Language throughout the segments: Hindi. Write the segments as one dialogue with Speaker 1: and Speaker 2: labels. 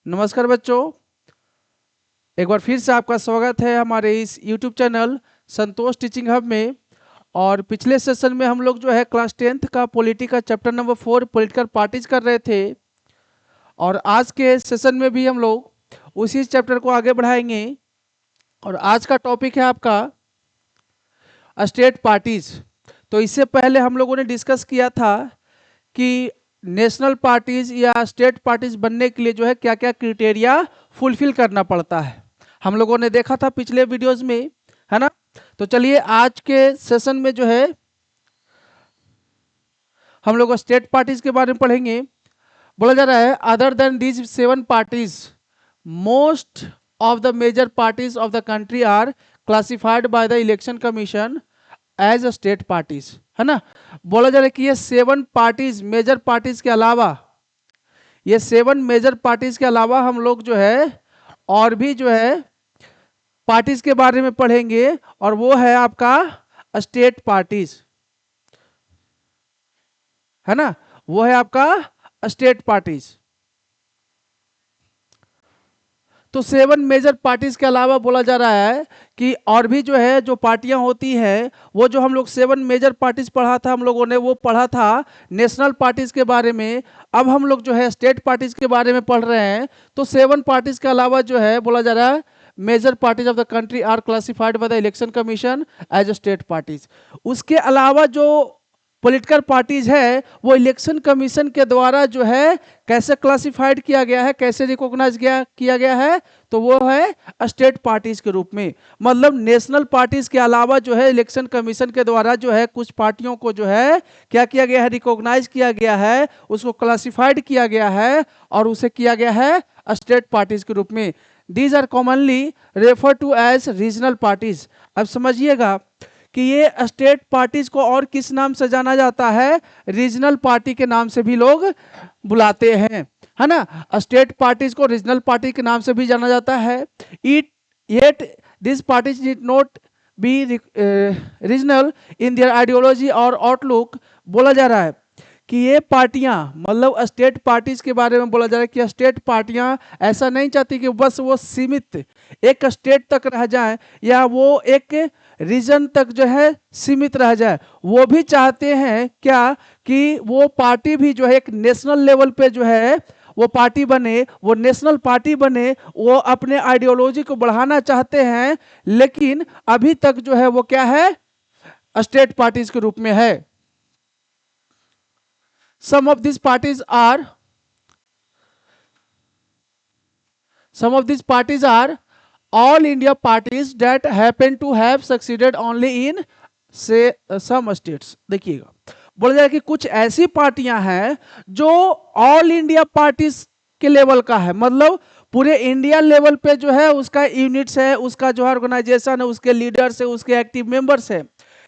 Speaker 1: नमस्कार बच्चों, एक बार फिर से आपका स्वागत है हमारे इस YouTube चैनल संतोष टीचिंग हब में। और पिछले सेशन में हम लोग जो है क्लास 10th का पॉलिटी का चैप्टर नंबर 4 पॉलिटिकल पार्टीज कर रहे थे। और आज के सेशन में भी हम लोग उसी चैप्टर को आगे बढ़ाएंगे। और आज का टॉपिक है आपका स्टेट पार्टीज। तो इससे पहले हम लोगों ने डिस्कस किया था कि नेशनल पार्टीज या स्टेट पार्टीज बनने के लिए जो है क्या क्या क्राइटेरिया फुलफिल करना पड़ता है, हम लोगों ने देखा था पिछले वीडियोस में, है ना। तो चलिए आज के सेशन में जो है हम लोग स्टेट पार्टीज के बारे में पढ़ेंगे। बोला जा रहा है other than these 7 parties most of the major parties of the country are classified by the election commission as a state parties, है ना। बोला जा रहा है कि ये 7 पार्टीज मेजर पार्टीज के अलावा, ये 7 मेजर पार्टीज के अलावा हम लोग जो है और भी जो है पार्टीज के बारे में पढ़ेंगे, और वो है आपका स्टेट पार्टीज, है ना। वो है आपका स्टेट पार्टीज। तो 7 मेजर पार्टीज के अलावा बोला जा रहा है कि और भी जो है जो पार्टियां होती हैं, वो जो हम लोग 7 मेजर पार्टीज पढ़ा था हम लोगों ने, वो पढ़ा था नेशनल पार्टीज के बारे में। अब हम लोग जो है स्टेट पार्टीज के बारे में पढ़ रहे हैं। तो 7 पार्टीज के अलावा जो है बोला जा रहा है major parties of the country are classified by the election commission as a state parties. उसके अलावा जो पॉलिटिकल पार्टीज है वो इलेक्शन कमीशन के द्वारा जो है कैसे क्लासिफाइड किया गया है, कैसे रिकॉग्नाइज किया गया है, तो वो है स्टेट पार्टीज के रूप में। मतलब नेशनल पार्टीज के अलावा जो है इलेक्शन कमीशन के द्वारा जो है कुछ पार्टियों को जो है क्या किया गया है, रिकॉग्नाइज किया गया है, उसको क्लासिफाइड किया गया है और उसे किया गया है स्टेट पार्टीज के रूप में। These are commonly refer to as regional parties. अब समझिएगा कि ये स्टेट पार्टीज को और किस नाम से जाना जाता है, रीजनल पार्टी के नाम से भी लोग बुलाते हैं, है ना। स्टेट पार्टीज को रीजनल पार्टी के नाम से भी जाना जाता है। Yet this parties did not be regional in their ideology और आउटलुक। बोला जा रहा है कि ये पार्टियां, मतलब स्टेट पार्टीज के बारे में बोला जा रहा है कि स्टेट पार्टियां ऐसा नहीं चाहती कि बस वो सीमित एक स्टेट तक रह जाए या वो एक रीजन तक जो है सीमित रह जाए। वो भी चाहते हैं क्या कि वो पार्टी भी जो है एक नेशनल लेवल पे जो है वो पार्टी बने, वो नेशनल पार्टी बने, वो अपने आइडियोलॉजी को बढ़ाना चाहते हैं, लेकिन अभी तक जो है वो क्या है, स्टेट पार्टीज के रूप में है। Some of these parties are all India parties that happen to have succeeded only in say some states। देखिएगा बोला जाए कि कुछ ऐसी पार्टियां हैं जो ऑल इंडिया पार्टीज के लेवल का है, मतलब पूरे इंडिया लेवल पे जो है उसका यूनिट्स है, उसका जो ऑर्गेनाइजेशन है, उसके लीडर्स है, उसके एक्टिव मेंबर्स है।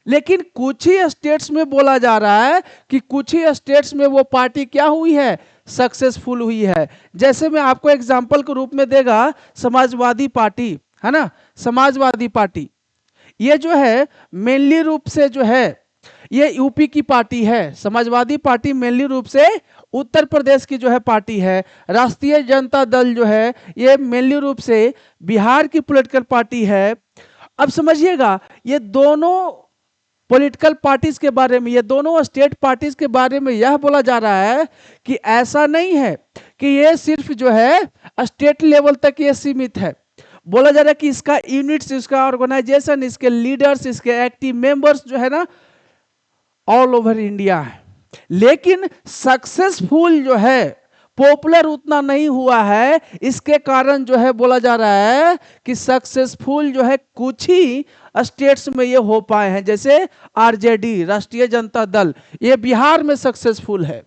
Speaker 1: लेकिन कुछ ही स्टेट्स में बोला जा रहा है कि कुछ ही स्टेट्स में वो पार्टी क्या हुई है, सक्सेसफुल हुई है। जैसे मैं आपको एग्जांपल के रूप में देगा समाजवादी पार्टी, है ना। समाजवादी पार्टी ये जो है मेनली रूप से जो है ये यूपी की पार्टी है। समाजवादी पार्टी मेनली रूप से उत्तर प्रदेश की जो है पार्टी है। राष्ट्रीय जनता दल जो है ये मेनली रूप से बिहार की पॉलिटिकल पार्टी है। अब समझिएगा ये दोनों पॉलिटिकल पार्टीज के बारे में, ये दोनों स्टेट पार्टीज के बारे में यह बोला जा रहा है कि ऐसा नहीं है कि ये सिर्फ जो है स्टेट लेवल तक ये सीमित है। बोला जा रहा है कि इसका यूनिट्स, इसका ऑर्गेनाइजेशन, इसके लीडर्स, इसके एक्टिव मेंबर्स जो है ना ऑल ओवर इंडिया है। लेकिन सक्सेसफुल जो है, पॉपुलर उतना नहीं हुआ है। इसके कारण जो है बोला जा रहा है कि सक्सेसफुल जो है कुछ ही स्टेट्स में ये हो पाए हैं। जैसे आरजेडी, राष्ट्रीय जनता दल, ये बिहार में सक्सेसफुल है।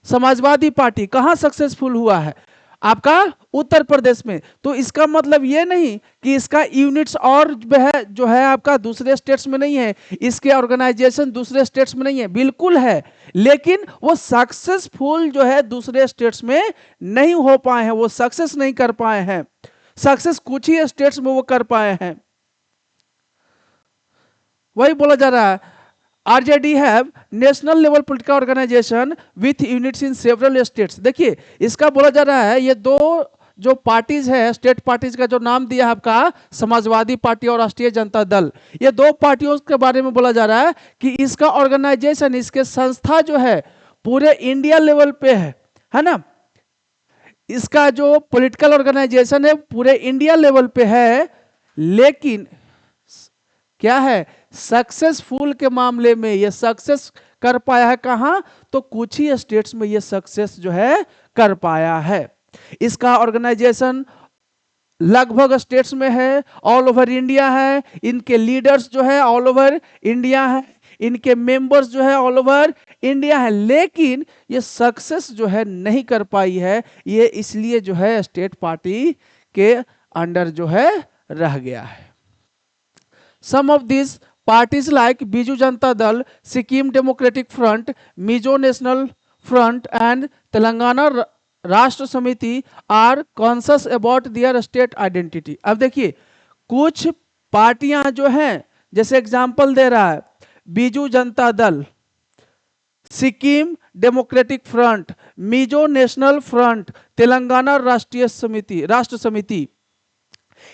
Speaker 1: समाजवादी पार्टी कहां सक्सेसफुल हुआ है, आपका उत्तर प्रदेश में। तो इसका मतलब ये नहीं कि इसका यूनिट्स और जो है आपका दूसरे स्टेट्स में नहीं है, इसके ऑर्गेनाइजेशन दूसरे स्टेट्स में नहीं है, बिल्कुल है। लेकिन वो सक्सेसफुल जो है दूसरे स्टेट्स में नहीं हो पाए हैं, वो सक्सेस नहीं कर पाए हैं। सक्सेस कुछ ही स्टेट्स में वो कर पाए हैं। वही बोला जा रहा है RJD have national level political organization with units in several states। देखिए इसका बोला जा रहा है ये दो जो पार्टीज है, स्टेट पार्टीज का जो नाम दिया है आपका समाजवादी पार्टी और राष्ट्रीय जनता दल, ये दो पार्टियों के बारे में बोला जा रहा है कि इसका ऑर्गेनाइजेशन, इसके संस्था जो है पूरे इंडिया लेवल पे है ना। इसका जो पॉलिटिकल ऑर्गेनाइजेशन है पूरे इंडिया लेवल पे है, लेकिन क्या है, सक्सेसफुल के मामले में ये सक्सेस कर पाया है कहां, तो कुछ ही स्टेट्स में ये सक्सेस जो है कर पाया है। इसका ऑर्गेनाइजेशन लगभग स्टेट्स में है, ऑल ओवर इंडिया है, इनके लीडर्स जो है ऑल ओवर इंडिया है, इनके मेंबर्स जो है ऑल ओवर इंडिया है, लेकिन ये सक्सेस जो है नहीं कर पाई है। ये इसलिए जो है स्टेट पार्टी के अंडर जो है रह गया है। Some of this parties like Biju Janata Dal, Sikkim Democratic Front, Mizo National Front and Telangana Rashtra Samiti are conscious about their state identity. अब देखिए कुछ पार्टियां जो हैं, जैसे एग्जांपल दे रहा है Biju Janata Dal, Sikkim Democratic Front, Mizo National front, Telangana Rashtra समिति,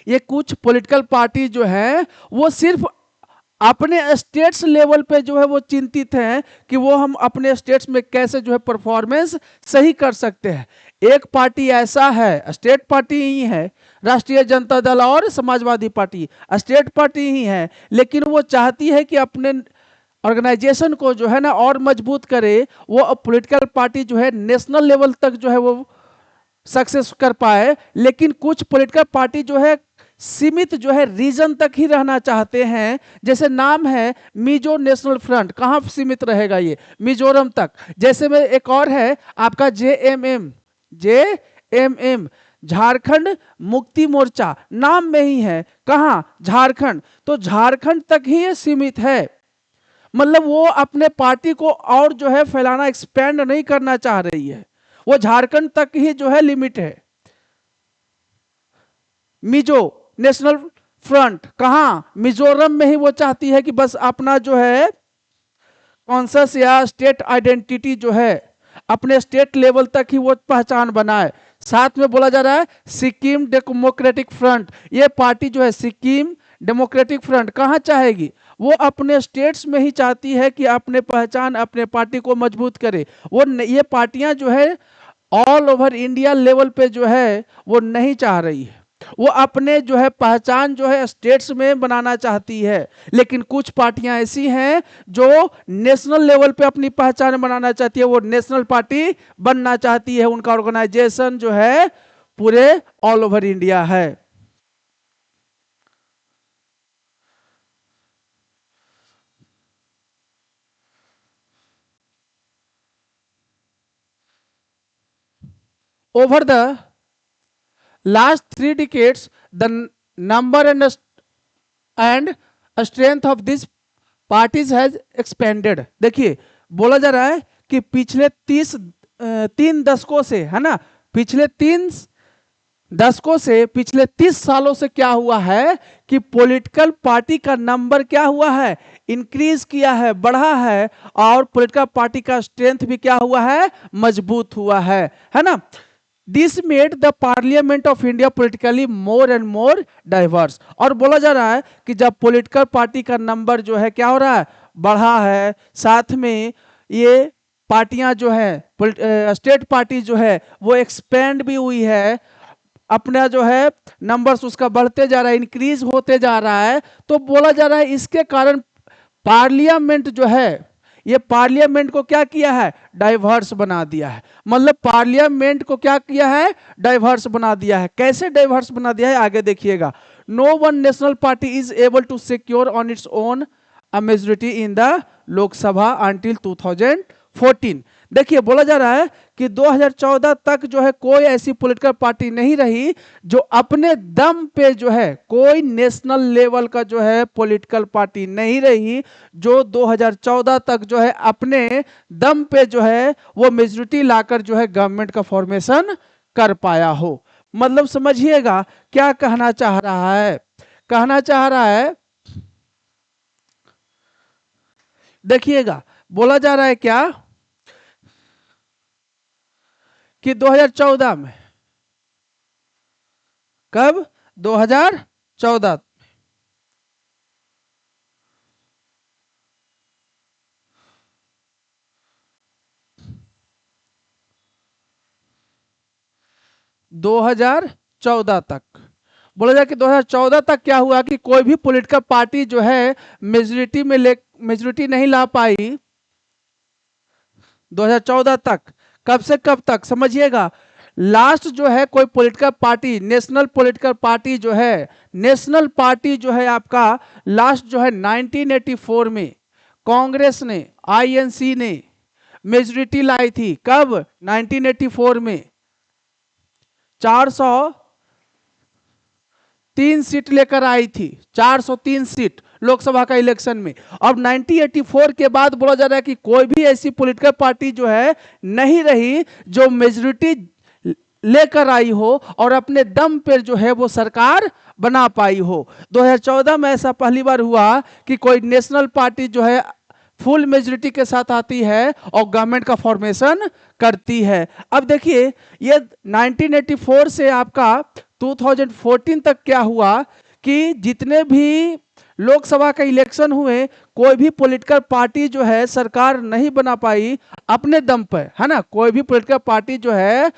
Speaker 1: ये कुछ पॉलिटिकल पार्टी जो है वो सिर्फ अपने स्टेट्स लेवल पे जो है वो चिंतित हैं कि वो हम अपने स्टेट्स में कैसे जो है परफॉर्मेंस सही कर सकते हैं। एक पार्टी ऐसा है, स्टेट पार्टी ही है, राष्ट्रीय जनता दल और समाजवादी पार्टी स्टेट पार्टी ही है, लेकिन वो चाहती है कि अपने ऑर्गेनाइजेशन को जो है ना और मजबूत करे, वो पॉलिटिकल पार्टी जो है नेशनल लेवल तक जो है वो सक्सेस कर पाए। लेकिन कुछ पॉलिटिकल पार्टी जो है सीमित जो है रीजन तक ही रहना चाहते हैं। जैसे नाम है मिजो नेशनल फ्रंट, कहां सीमित रहेगा ये, मिजोरम तक। जैसे में एक और है आपका जेएमएम, झारखंड मुक्ति मोर्चा, नाम में ही है, कहां, झारखंड, तो झारखंड तक ही ये सीमित है। मतलब वो अपने पार्टी को और जो है फैलाना, एक्सपेंड नहीं करना चाह रही है, वो झारखंड तक ही जो है लिमिट है। मिजो नेशनल फ्रंट कहां, मिजोरम में ही वो चाहती है कि बस अपना जो है कॉन्शस या स्टेट आइडेंटिटी जो है अपने स्टेट लेवल तक ही वो पहचान बनाए। साथ में बोला जा रहा है सिक्किम डेमोक्रेटिक फ्रंट, ये पार्टी जो है सिक्किम डेमोक्रेटिक फ्रंट कहां चाहेगी, वो अपने स्टेट्स में ही चाहती है कि अपने पहचान, अपने पार्टी को मजबूत करे। वो ये पार्टियां जो है ऑल ओवर इंडिया लेवल पे जो है वो नहीं चाह रही है, वो अपने जो है पहचान जो है स्टेट्स में बनाना चाहती है। लेकिन कुछ पार्टियां ऐसी हैं जो नेशनल लेवल पे अपनी पहचान बनाना चाहती है, वो नेशनल पार्टी बनना चाहती है, उनका ऑर्गेनाइजेशन जो है पूरे ऑल ओवर इंडिया है। Over the last 3 decades, the number and strength of these parties has expanded। देखिए बोला जा रहा है कि पिछले 3 दशकों से, है ना, पिछले 3 दशकों से, पिछले 30 सालों से क्या हुआ है कि पॉलिटिकल पार्टी का नंबर क्या हुआ है, इंक्रीज किया है, बढ़ा है, और पॉलिटिकल पार्टी का स्ट्रेंथ भी क्या हुआ है, मजबूत हुआ है ना। This made the parliament of India politically more and more diverse. और बोला जा रहा है कि जब पॉलिटिकल पार्टी का नंबर जो है क्या हो रहा है, बढ़ा है, साथ में ये पार्टियां जो है स्टेट पार्टी जो है वो एक्सपेंड भी हुई है, अपना जो है नंबर्स उसका बढ़ते जा रहा है, इंक्रीज होते जा रहा है। तो बोला जा रहा है इसके कारण पार्लियामेंट जो है, ये पार्लियामेंट को क्या किया है, डाइवर्स बना दिया है। मतलब पार्लियामेंट को क्या किया है, डाइवर्स बना दिया है। कैसे डाइवर्स बना दिया है आगे देखिएगा। No one national party is able to secure on its own a majority in the Lok Sabha until 2014। देखिए बोला जा रहा है कि 2014 तक जो है कोई ऐसी पॉलिटिकल पार्टी नहीं रही जो अपने दम पे जो है, कोई नेशनल लेवल का जो है पॉलिटिकल पार्टी नहीं रही जो 2014 तक जो है अपने दम पे जो है वो मेजोरिटी लाकर जो है गवर्नमेंट का फॉर्मेशन कर पाया हो। मतलब समझिएगा क्या कहना चाह रहा है, कहना चाह रहा है, देखिएगा बोला जा रहा है क्या कि 2014 में कब? 2014। दो हजार चौदह तक बोला जाए कि 2014 तक क्या हुआ कि कोई भी पॉलिटिकल पार्टी जो है मेजोरिटी नहीं ला पाई। 2014 तक, कब से कब तक समझिएगा। लास्ट जो है कोई political party, national political party जो है, नेशनल पार्टी जो है आपका लास्ट जो है 1984 में कांग्रेस ने, आईएनसी ने मेजोरिटी लाई थी। कब? 1984 में 403 सीट लेकर आई थी, 403 सीट लोकसभा का इलेक्शन में। अब 1984 के बाद बोला जा रहा है कि कोई भी ऐसी पॉलिटिकल पार्टी जो है नहीं रही जो मेजोरिटी लेकर आई हो और अपने दम पर जो है वो सरकार बना पाई हो। 2014 में ऐसा पहली बार हुआ कि कोई नेशनल पार्टी जो है फुल मेजोरिटी के साथ आती है और गवर्नमेंट का फॉर्मेशन करती है। अब देखिए ये 1984 से आपका 2014 तक क्या हुआ कि जितने भी लोकसभा के इलेक्शन हुए कोई भी पॉलिटिकल पार्टी जो है सरकार नहीं बना पाई अपने दम पर, है ना। कोई भी पॉलिटिकल पार्टी जो है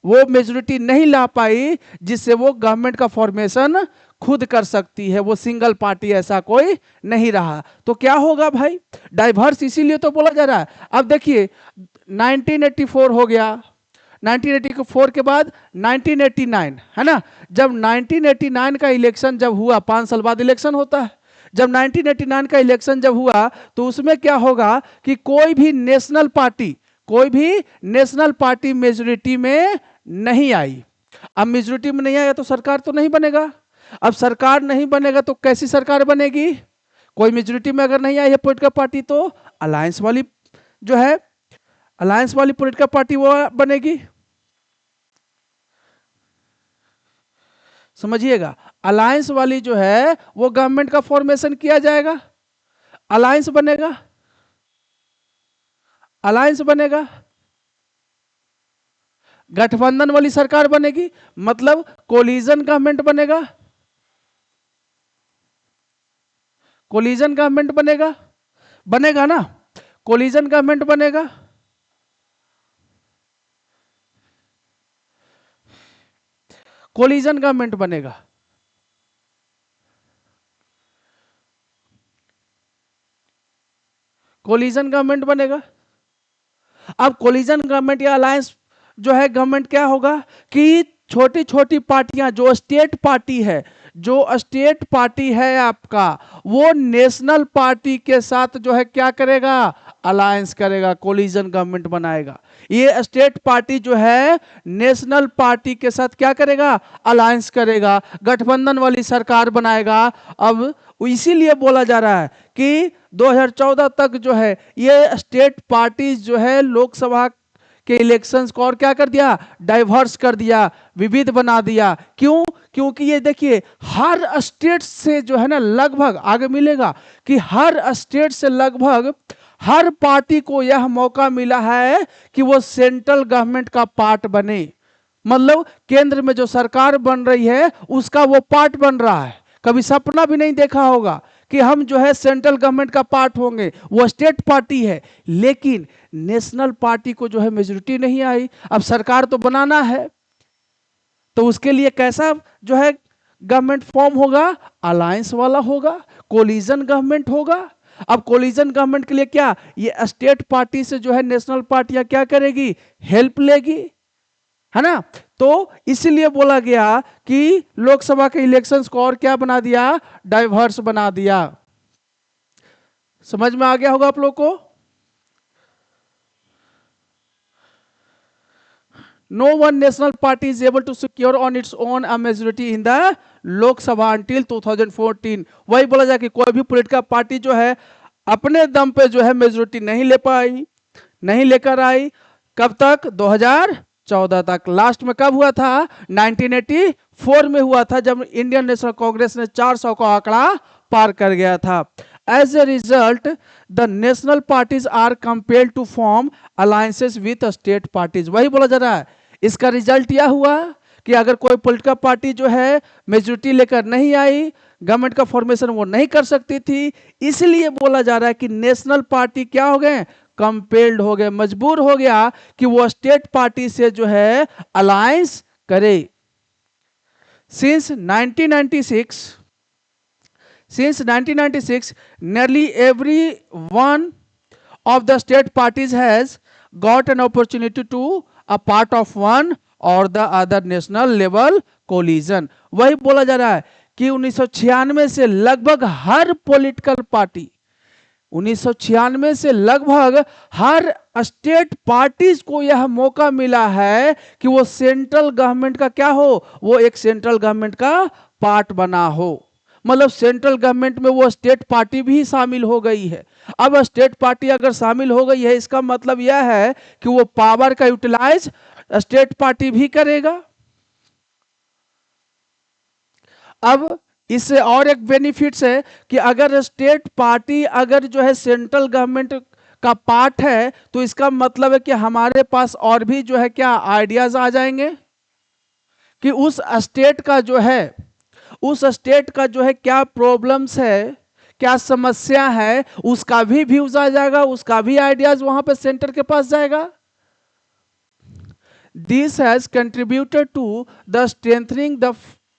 Speaker 1: वो मेजोरिटी नहीं ला पाई जिससे वो गवर्नमेंट का फॉर्मेशन खुद कर सकती है। वो सिंगल पार्टी ऐसा कोई नहीं रहा। तो क्या होगा भाई? डाइवर्स इसीलिए तो बोला जा रहा है। अब देखिए 1984 हो गया, 1984 के बाद 1989, है ना। जब 1989 का इलेक्शन जब हुआ, 5 साल बाद इलेक्शन होता है, जब 1989 का इलेक्शन जब हुआ तो उसमें क्या होगा कि कोई भी नेशनल पार्टी मेजोरिटी में नहीं आई। अब मेजोरिटी में नहीं आया तो सरकार तो नहीं बनेगा। अब सरकार नहीं बनेगा तो कैसी सरकार बनेगी? कोई मेजोरिटी में अगर नहीं आई है पॉलिटिकल पार्टी तो अलायंस वाली जो है, अलायंस वाली पॉलिटिकल पार्टी वो बनेगी। समझिएगा, अलायंस वाली जो है वो गवर्नमेंट का फॉर्मेशन किया जाएगा, अलायंस बनेगा, अलायंस बनेगा, गठबंधन वाली सरकार बनेगी, मतलब कोलिजन गवर्नमेंट बनेगा, कोलिजन गवर्नमेंट बनेगा, बनेगा ना, कोलिजन गवर्नमेंट बनेगा। कोलिजन गवर्नमेंट बनेगा। कोलिजन गवर्नमेंट बनेगा। अब कोलिजन गवर्नमेंट या अलायंस जो है गवर्नमेंट क्या होगा कि छोटी छोटी पार्टियां जो स्टेट पार्टी है, जो स्टेट पार्टी है आपका, वो नेशनल पार्टी के साथ जो है क्या करेगा? अलायंस करेगा, कोलिजन गवर्नमेंट बनाएगा। ये स्टेट पार्टी जो है नेशनल पार्टी के साथ क्या करेगा? अलायंस करेगा, गठबंधन वाली सरकार बनाएगा। अब इसीलिए बोला जा रहा है कि 2014 तक जो है ये स्टेट पार्टीज जो है लोकसभा के इलेक्शंस को और क्या कर दिया? डाइवर्स कर दिया, विविध बना दिया। क्यों? क्योंकि ये देखिए हर स्टेट से जो है ना लगभग, आगे मिलेगा कि हर स्टेट से लगभग हर पार्टी को यह मौका मिला है कि वो सेंट्रल गवर्नमेंट का पार्ट बने। मतलब केंद्र में जो सरकार बन रही है उसका वो पार्ट बन रहा है। कभी सपना भी नहीं देखा होगा कि हम जो है सेंट्रल गवर्नमेंट का पार्ट होंगे। वो स्टेट पार्टी है, लेकिन नेशनल पार्टी को जो है मेजोरिटी नहीं आई। अब सरकार तो बनाना है, तो उसके लिए कैसा जो है गवर्नमेंट फॉर्म होगा? अलायंस वाला होगा, कोलिजन गवर्नमेंट होगा। अब कोलिजन गवर्नमेंट के लिए क्या, ये स्टेट पार्टी से जो है नेशनल पार्टियां क्या करेगी? हेल्प लेगी, है ना। तो इसलिए बोला गया कि लोकसभा के इलेक्शंस को और क्या बना दिया? डाइवर्स बना दिया। समझ में आ गया होगा आप लोग को। No one national party is able to secure on its own a majority in the Lok Sabha until 2014। वही बोला जाए कि कोई भी पॉलिटिकल पार्टी जो है अपने दम पे जो है मेजोरिटी नहीं ले पाई, नहीं लेकर आई। कब तक? 2014 तक। लास्ट में कब हुआ था? 1984 में हुआ था, जब इंडियन नेशनल कांग्रेस ने 400 का आंकड़ा पार कर गया था। As a result the national parties are compelled to form alliances with state parties. वही बोला जा रहा है, इसका रिजल्ट यह हुआ कि अगर कोई पॉलिटिकल पार्टी जो है मेजोरिटी लेकर नहीं आई, गवर्नमेंट का फॉर्मेशन वो नहीं कर सकती थी, इसलिए बोला जा रहा है कि नेशनल पार्टी क्या हो गए, कंपेल्ड हो गए, मजबूर हो गया कि वो स्टेट पार्टी से जो है अलायंस करे। Since 1996 Since 1996, nearly every one of the state parties has got an opportunity to a part of one or the other national level coalition। वही बोला जा रहा है कि 1996 से लगभग हर पॉलिटिकल पार्टी 1996 से लगभग हर स्टेट पार्टीज को यह मौका मिला है कि वो सेंट्रल गवर्नमेंट का क्या हो, वो एक सेंट्रल गवर्नमेंट का पार्ट बना हो। मतलब सेंट्रल गवर्नमेंट में वो स्टेट पार्टी भी शामिल हो गई है। अब स्टेट पार्टी अगर शामिल हो गई है, इसका मतलब यह है कि वो पावर का यूटिलाइज स्टेट पार्टी भी करेगा। अब इससे और एक बेनिफिट्स है कि अगर स्टेट पार्टी अगर जो है सेंट्रल गवर्नमेंट का पार्ट है, तो इसका मतलब है कि हमारे पास और भी जो है क्या आइडियाज आ जाएंगे कि उस स्टेट का जो है क्या प्रॉब्लम्स है, क्या समस्या है, उसका भी व्यूज आ जाएगा, उसका भी आइडियाज वहां पे सेंटर के पास जाएगा। This has contributed to the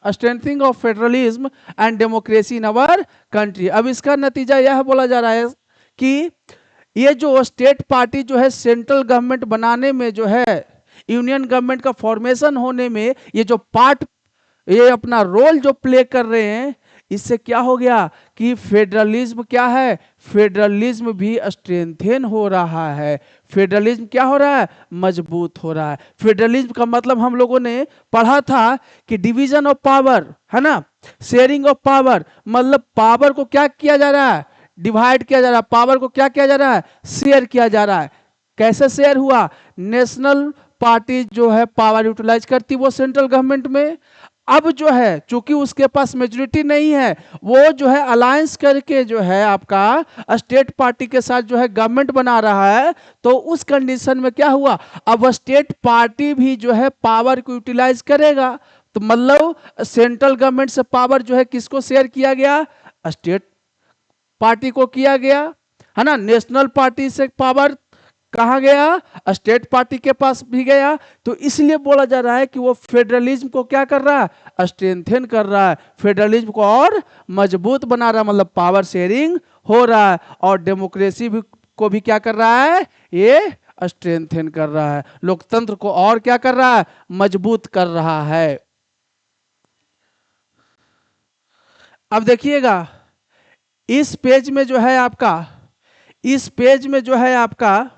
Speaker 1: strengthening of federalism and democracy in our country. अब इसका नतीजा यह बोला जा रहा है कि ये जो स्टेट पार्टी जो है सेंट्रल गवर्नमेंट बनाने में जो है, यूनियन गवर्नमेंट का फॉर्मेशन होने में ये जो पार्ट, ये अपना रोल जो प्ले कर रहे हैं, इससे क्या हो गया कि फेडरलिज्म क्या है, फेडरलिज्म भी स्ट्रेंथन हो रहा है। फेडरलिज्म क्या हो रहा है, मजबूत हो रहा है। फेडरलिज्म का मतलब हम लोगों ने पढ़ा था कि डिवीजन ऑफ पावर है ना, शेयरिंग ऑफ पावर, मतलब पावर को क्या किया जा रहा है, डिवाइड किया जा रहा है। पावर को क्या किया जा रहा है, शेयर किया जा रहा है। कैसे शेयर हुआ, नेशनल पार्टी जो है पावर यूटिलाइज करती वो सेंट्रल गवर्नमेंट में। अब जो है चूंकि उसके पास मेजोरिटी नहीं है, वो जो है अलायंस करके जो है आपका स्टेट पार्टी के साथ जो है गवर्नमेंट बना रहा है। तो उस कंडीशन में क्या हुआ, अब स्टेट पार्टी भी जो है पावर को यूटिलाइज करेगा। तो मतलब सेंट्रल गवर्नमेंट से पावर जो है किसको शेयर किया गया, स्टेट पार्टी को किया गया, है ना। नेशनल पार्टी से पावर कहा गया, स्टेट पार्टी के पास भी गया। तो इसलिए बोला जा रहा है कि वो फेडरलिज्म को क्या कर रहा है, स्ट्रेंथन कर रहा है, फेडरलिज्म को और मजबूत बना रहा है, मतलब पावर शेयरिंग हो रहा है। और डेमोक्रेसी भी को भी क्या कर रहा है, ये स्ट्रेंथन कर रहा है, लोकतंत्र को और क्या कर रहा है, मजबूत कर रहा है। अब देखिएगा इस पेज में जो है आपका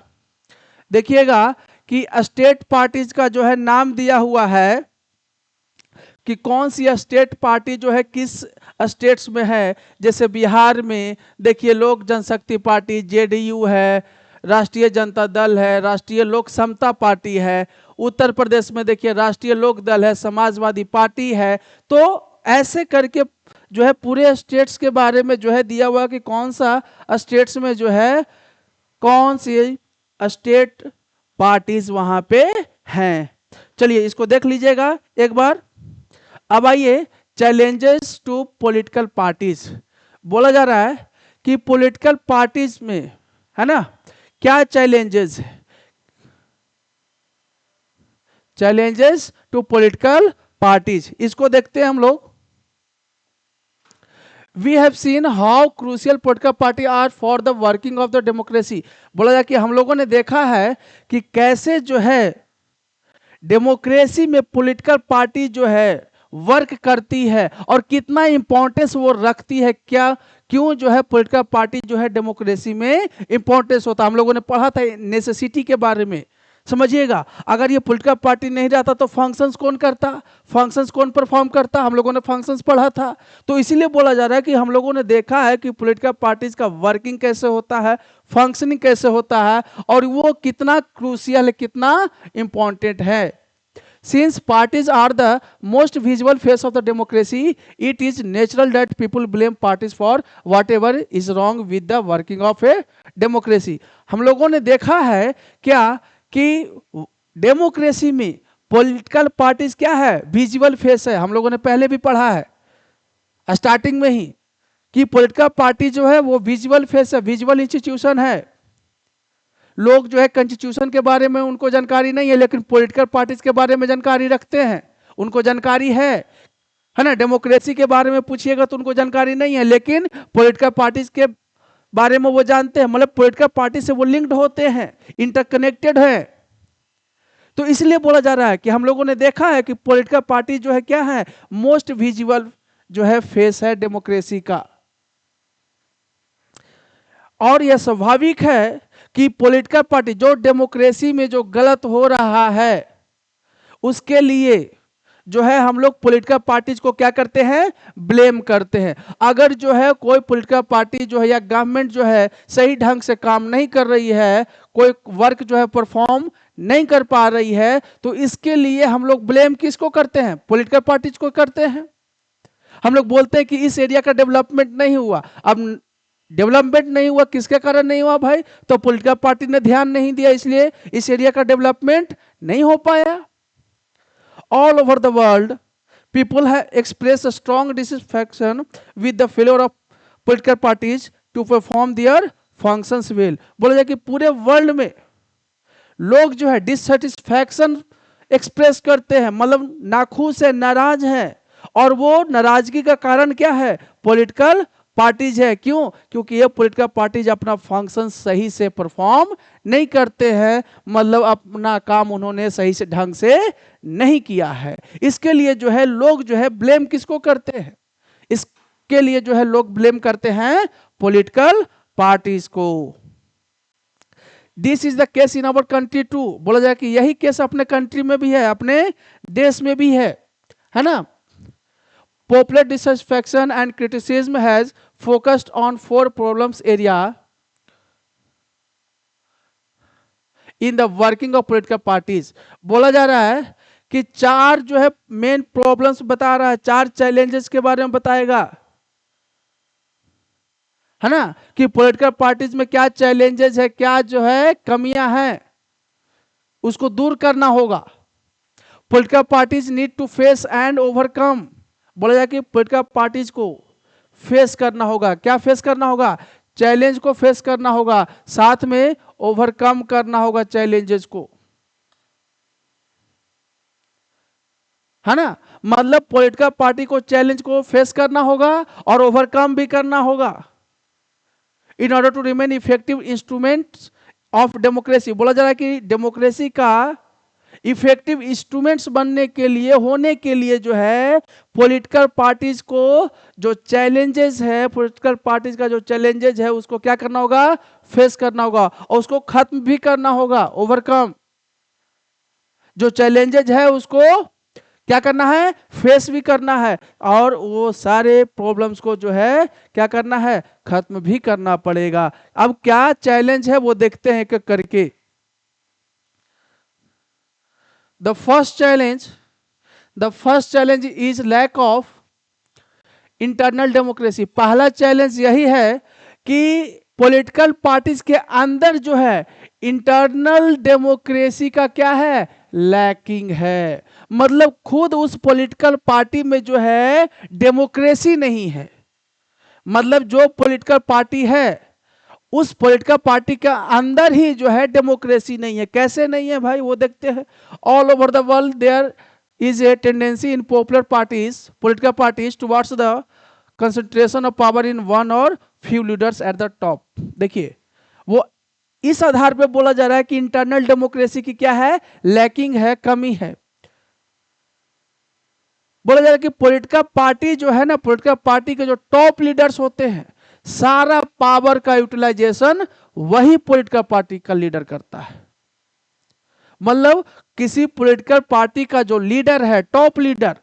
Speaker 1: देखिएगा कि स्टेट पार्टीज का जो है नाम दिया हुआ है कि कौन सी स्टेट पार्टी जो है किस स्टेट्स में है। जैसे बिहार में देखिए लोक जनशक्ति पार्टी जेडीयू है, राष्ट्रीय जनता दल है, राष्ट्रीय लोक समता पार्टी है। उत्तर प्रदेश में देखिए राष्ट्रीय लोक दल है, समाजवादी पार्टी है। तो ऐसे करके जो है पूरे स्टेट्स के बारे में जो है दिया हुआ कि कौन सा स्टेट्स में जो है कौन सी स्टेट पार्टीज वहां पे हैं। चलिए इसको देख लीजिएगा एक बार। अब आइए चैलेंजेस टू पॉलिटिकल पार्टीज। बोला जा रहा है कि पॉलिटिकल पार्टीज में है ना क्या चैलेंजेस है, चैलेंजेस टू पॉलिटिकल पार्टीज, इसको देखते हैं हम लोग। We have seen how crucial political party are for the working of the democracy। बोला जाए कि हम लोगों ने देखा है कि कैसे जो है डेमोक्रेसी में पॉलिटिकल पार्टी जो है वर्क करती है और कितना इंपॉर्टेंस वो रखती है, क्या क्यों जो है पॉलिटिकल पार्टी जो है डेमोक्रेसी में इंपॉर्टेंस होता है। हम लोगों ने पढ़ा था नेसेसिटी के बारे में। समझिएगा अगर ये पॉलिटिकल पार्टी नहीं रहता तो फंक्शंस कौन करता, फंक्शंस कौन परफॉर्म करता, हम लोगों ने फंक्शंस पढ़ा था। तो इसीलिए बोला जा रहा है कि हम लोगों ने देखा है कि पॉलिटिकल पार्टीज का वर्किंग कैसे होता है, फंक्शनिंग कैसे होता है और वो कितना क्रूशियल है, कितना इंपॉर्टेंट है। Since parties are the most visible face of the democracy, it is natural that people blame parties for whatever is wrong with the working of a democracy। हम लोगों ने देखा है क्या कि डेमोक्रेसी में पॉलिटिकल पार्टीज क्या है, विजुअल फेस है। हम लोगों ने पहले भी पढ़ा है स्टार्टिंग में ही कि पॉलिटिकल पार्टी जो है वो विजुअल फेस है, विजुअल इंस्टीट्यूशन है। लोग जो है कॉन्स्टिट्यूशन के बारे में उनको जानकारी नहीं है, लेकिन पॉलिटिकल पार्टीज के बारे में जानकारी रखते हैं, उनको जानकारी है ना। डेमोक्रेसी के बारे में पूछिएगा तो उनको जानकारी नहीं है, लेकिन पॉलिटिकल पार्टीज के बारे में वो जानते हैं। मतलब पॉलिटिकल पार्टी से वो लिंक्ड होते हैं, इंटरकनेक्टेड है। तो इसलिए बोला जा रहा है कि हम लोगों ने देखा है कि पॉलिटिकल पार्टी जो है क्या है, मोस्ट विजिबल जो है फेस है डेमोक्रेसी का। और यह स्वाभाविक है कि पॉलिटिकल पार्टी जो डेमोक्रेसी में जो गलत हो रहा है उसके लिए जो है हम लोग पॉलिटिकल पार्टीज को क्या करते हैं, ब्लेम करते हैं। अगर जो है कोई पॉलिटिकल पार्टी जो है या गवर्नमेंट जो है सही ढंग से काम नहीं कर रही है, कोई वर्क जो है परफॉर्म नहीं कर पा रही है, तो इसके लिए हम लोग ब्लेम किसको करते हैं, पॉलिटिकल पार्टीज को करते हैं। हम लोग बोलते हैं कि इस एरिया का डेवलपमेंट नहीं हुआ। अब डेवलपमेंट नहीं हुआ किसके कारण नहीं हुआ भाई, तो पॉलिटिकल पार्टी ने ध्यान नहीं दिया, इसलिए इस एरिया का डेवलपमेंट नहीं हो पाया। All over the world, people have expressed a strong dissatisfaction with the failure of political parties to perform their functions well. बोला जाए कि पूरे वर्ल्ड में लोग जो है डिससेटिस्फैक्शन एक्सप्रेस करते हैं, मतलब नाखुश है, नाराज है। और वो नाराजगी का कारण क्या है, पॉलिटिकल पार्टीज है। क्यों, क्योंकि ये पॉलिटिकल पार्टीज अपना फंक्शन सही से परफॉर्म नहीं करते हैं, मतलब अपना काम उन्होंने सही से ढंग से नहीं किया है। इसके लिए जो है लोग जो है ब्लेम किसको करते हैं, इसके लिए जो है लोग ब्लेम करते हैं पॉलिटिकल पार्टीज को। This is the case in our country too. बोला जाए कि यही केस अपने कंट्री में भी है, अपने देश में भी है ना। Popular dissatisfaction and criticism has focused on 4 problems area in the working of political parties. बोला जा रहा है कि 4 जो है मेन प्रॉब्लम्स बता रहा है, 4 चैलेंजेस के बारे में बताएगा, है ना, कि पॉलिटिकल पार्टीज में क्या चैलेंजेस है, क्या जो है कमियां हैं, उसको दूर करना होगा। Political parties need to face and overcome. बोला जाए कि पॉलिटिकल पार्टीज को फेस करना होगा, क्या फेस करना होगा, चैलेंज को फेस करना होगा, साथ में ओवरकम करना होगा चैलेंजेस को, है ना। मतलब पॉलिटिकल पार्टी को चैलेंज को फेस करना होगा और ओवरकम भी करना होगा in order to remain effective instruments of democracy. बोला जा रहा है कि डेमोक्रेसी का इफेक्टिव इंस्ट्रूमेंट्स बनने के लिए, होने के लिए जो है पॉलिटिकल पार्टीज को जो चैलेंजेस है, पॉलिटिकल पार्टीज का जो चैलेंजेस है उसको क्या करना होगा, फेस करना होगा और उसको खत्म भी करना होगा, ओवरकम। जो चैलेंजेस है उसको क्या करना है, फेस भी करना है, और वो सारे प्रॉब्लम्स को जो है क्या करना है, खत्म भी करना पड़ेगा। अब क्या चैलेंज है वो देखते हैं एक करके। The first challenge is lack of internal democracy. पहला चैलेंज यही है कि पॉलिटिकल पार्टीज के अंदर जो है इंटरनल डेमोक्रेसी का क्या है, लैकिंग है। मतलब खुद उस पॉलिटिकल पार्टी में जो है डेमोक्रेसी नहीं है। मतलब जो पॉलिटिकल पार्टी है उस पॉलिटिकल पार्टी के अंदर ही जो है डेमोक्रेसी नहीं है। कैसे नहीं है भाई, वो देखते हैं। All over the world there is a tendency in popular parties, political parties towards the concentration of power in one or few leaders at the top. देखिए वो इस आधार पे बोला जा रहा है कि इंटरनल डेमोक्रेसी की क्या है, लैकिंग है, कमी है। बोला जा रहा है कि पॉलिटिकल पार्टी जो है ना, पॉलिटिकल पार्टी के जो टॉप लीडर्स होते हैं, सारा पावर का यूटिलाइजेशन वही पॉलिटिकल पार्टी का लीडर करता है। मतलब किसी पॉलिटिकल पार्टी का जो लीडर है, टॉप लीडर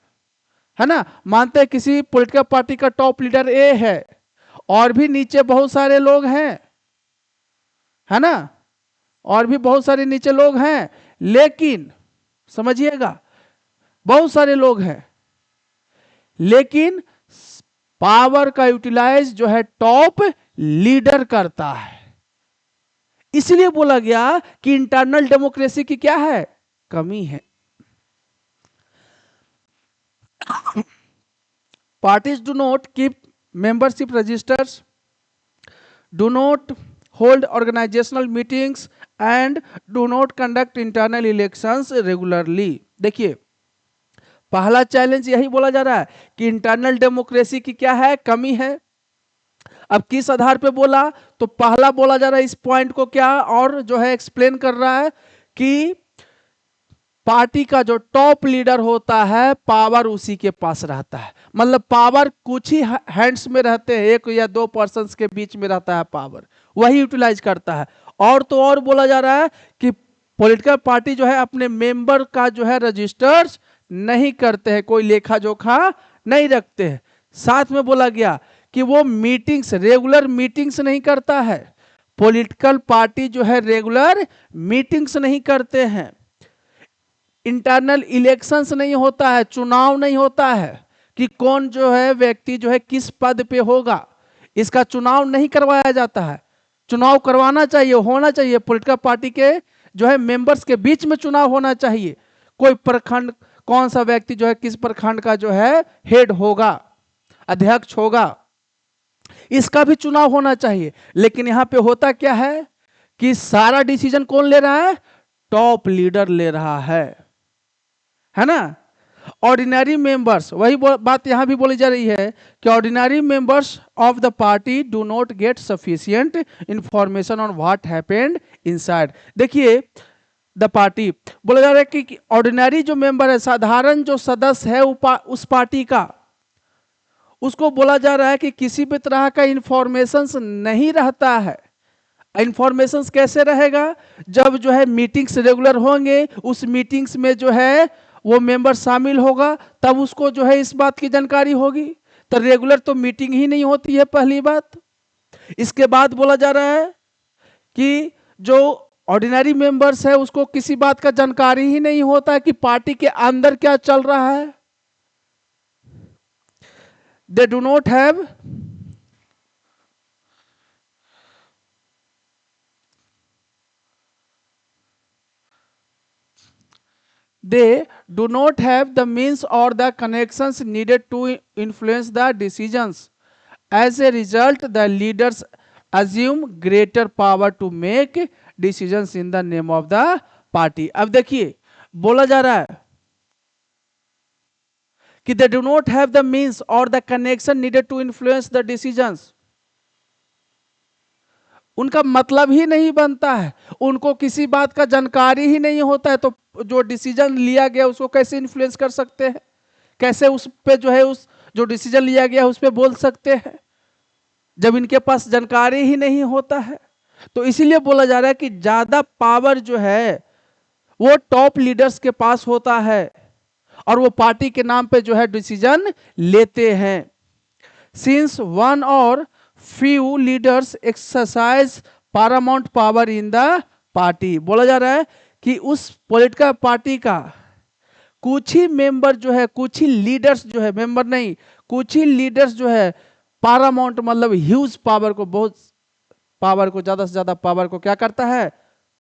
Speaker 1: है ना, मानते हैं किसी पॉलिटिकल पार्टी का टॉप लीडर ए है और भी नीचे बहुत सारे लोग हैं, है ना, और भी बहुत सारे नीचे लोग हैं, लेकिन समझिएगा बहुत सारे लोग हैं, लेकिन पावर का यूटिलाइज जो है टॉप लीडर करता है। इसलिए बोला गया कि इंटरनल डेमोक्रेसी की क्या है, कमी है। Parties do not keep membership registers, do not hold organizational meetings and do not conduct internal elections regularly. देखिए, पहला चैलेंज यही बोला जा रहा है कि इंटरनल डेमोक्रेसी की क्या है, कमी है। अब किस आधार पे बोला, तो पहला बोला जा रहा है इस पॉइंट को क्या और जो है एक्सप्लेन कर रहा है कि पार्टी का जो टॉप लीडर होता है पावर उसी के पास रहता है, मतलब पावर कुछ ही हैंड्स में रहते हैं, एक या दो पर्सन्स के बीच में रहता है पावर, वही यूटिलाइज करता है। और तो और बोला जा रहा है कि पॉलिटिकल पार्टी जो है अपने मेंबर का जो है रजिस्टर्स नहीं करते हैं, कोई लेखा जोखा नहीं रखते हैं। साथ में बोला गया कि वो मीटिंग्स, रेगुलर मीटिंग्स नहीं करता है, पॉलिटिकल पार्टी जो है रेगुलर मीटिंग्स नहीं करते हैं, इंटरनल इलेक्शंस नहीं होता है, चुनाव नहीं होता है कि कौन जो है व्यक्ति जो है किस पद पे होगा, इसका चुनाव नहीं करवाया जाता है। चुनाव करवाना चाहिए, होना चाहिए, पॉलिटिकल पार्टी के जो है मेंबर्स के बीच में चुनाव होना चाहिए, कोई प्रखंड कौन सा व्यक्ति जो है किस प्रखंड का जो है हेड होगा, अध्यक्ष होगा, इसका भी चुनाव होना चाहिए। लेकिन यहां पे होता क्या है कि सारा डिसीजन कौन ले रहा है, टॉप लीडर ले रहा है ना। ऑर्डिनरी मेंबर्स, वही बात यहां भी बोली जा रही है कि ordinary members of the party do not gate sufficient information on what happened inside. देखिए, द पार्टी बोला जा रहा है कि ऑर्डिनरी जो मेंबर है, साधारण जो सदस्य है उस पार्टी का, उसको बोला जा रहा है कि किसी भी तरह का इंफॉर्मेशन नहीं रहता है। इंफॉर्मेशन कैसे रहेगा, जब जो है मीटिंग्स रेगुलर होंगे, उस मीटिंग्स में जो है वो मेंबर शामिल होगा, तब उसको जो है इस बात की जानकारी होगी। तो रेगुलर तो मीटिंग ही नहीं होती है, पहली बात। इसके बाद बोला जा रहा है कि जो ऑर्डिनरी मेंबर्स है उसको किसी बात का जानकारी ही नहीं होता है कि पार्टी के अंदर क्या चल रहा है। They do not have they do not have the means or the connections needed to influence the decisions. As a result, the leaders assume greater power to make decisions in the name of the party. अब देखिए, बोला जा रहा है कि they do not have the means or the connection needed to influence the decisions. उनका मतलब ही नहीं बनता है, उनको किसी बात का जानकारी ही नहीं होता है, तो जो डिसीजन लिया गया उसको कैसे इन्फ्लुएंस कर सकते हैं, कैसे उस पे जो है उस जो डिसीजन लिया गया उस पे बोल सकते हैं, जब इनके पास जानकारी ही नहीं होता है। तो इसीलिए बोला जा रहा है कि ज्यादा पावर जो है वो टॉप लीडर्स के पास होता है और वो पार्टी के नाम पे जो है डिसीजन लेते हैं। सिंस वन और few leaders exercise paramount power in the party, बोला जा रहा है कि उस पॉलिटिकल पार्टी का कुछ ही मेंबर जो है, कुछ ही लीडर्स जो है, मेंबर नहीं, कुछ ही लीडर्स जो है पारामाउंट मतलब ह्यूज पावर को, बहुत पावर को, ज्यादा से ज्यादा पावर को क्या करता है,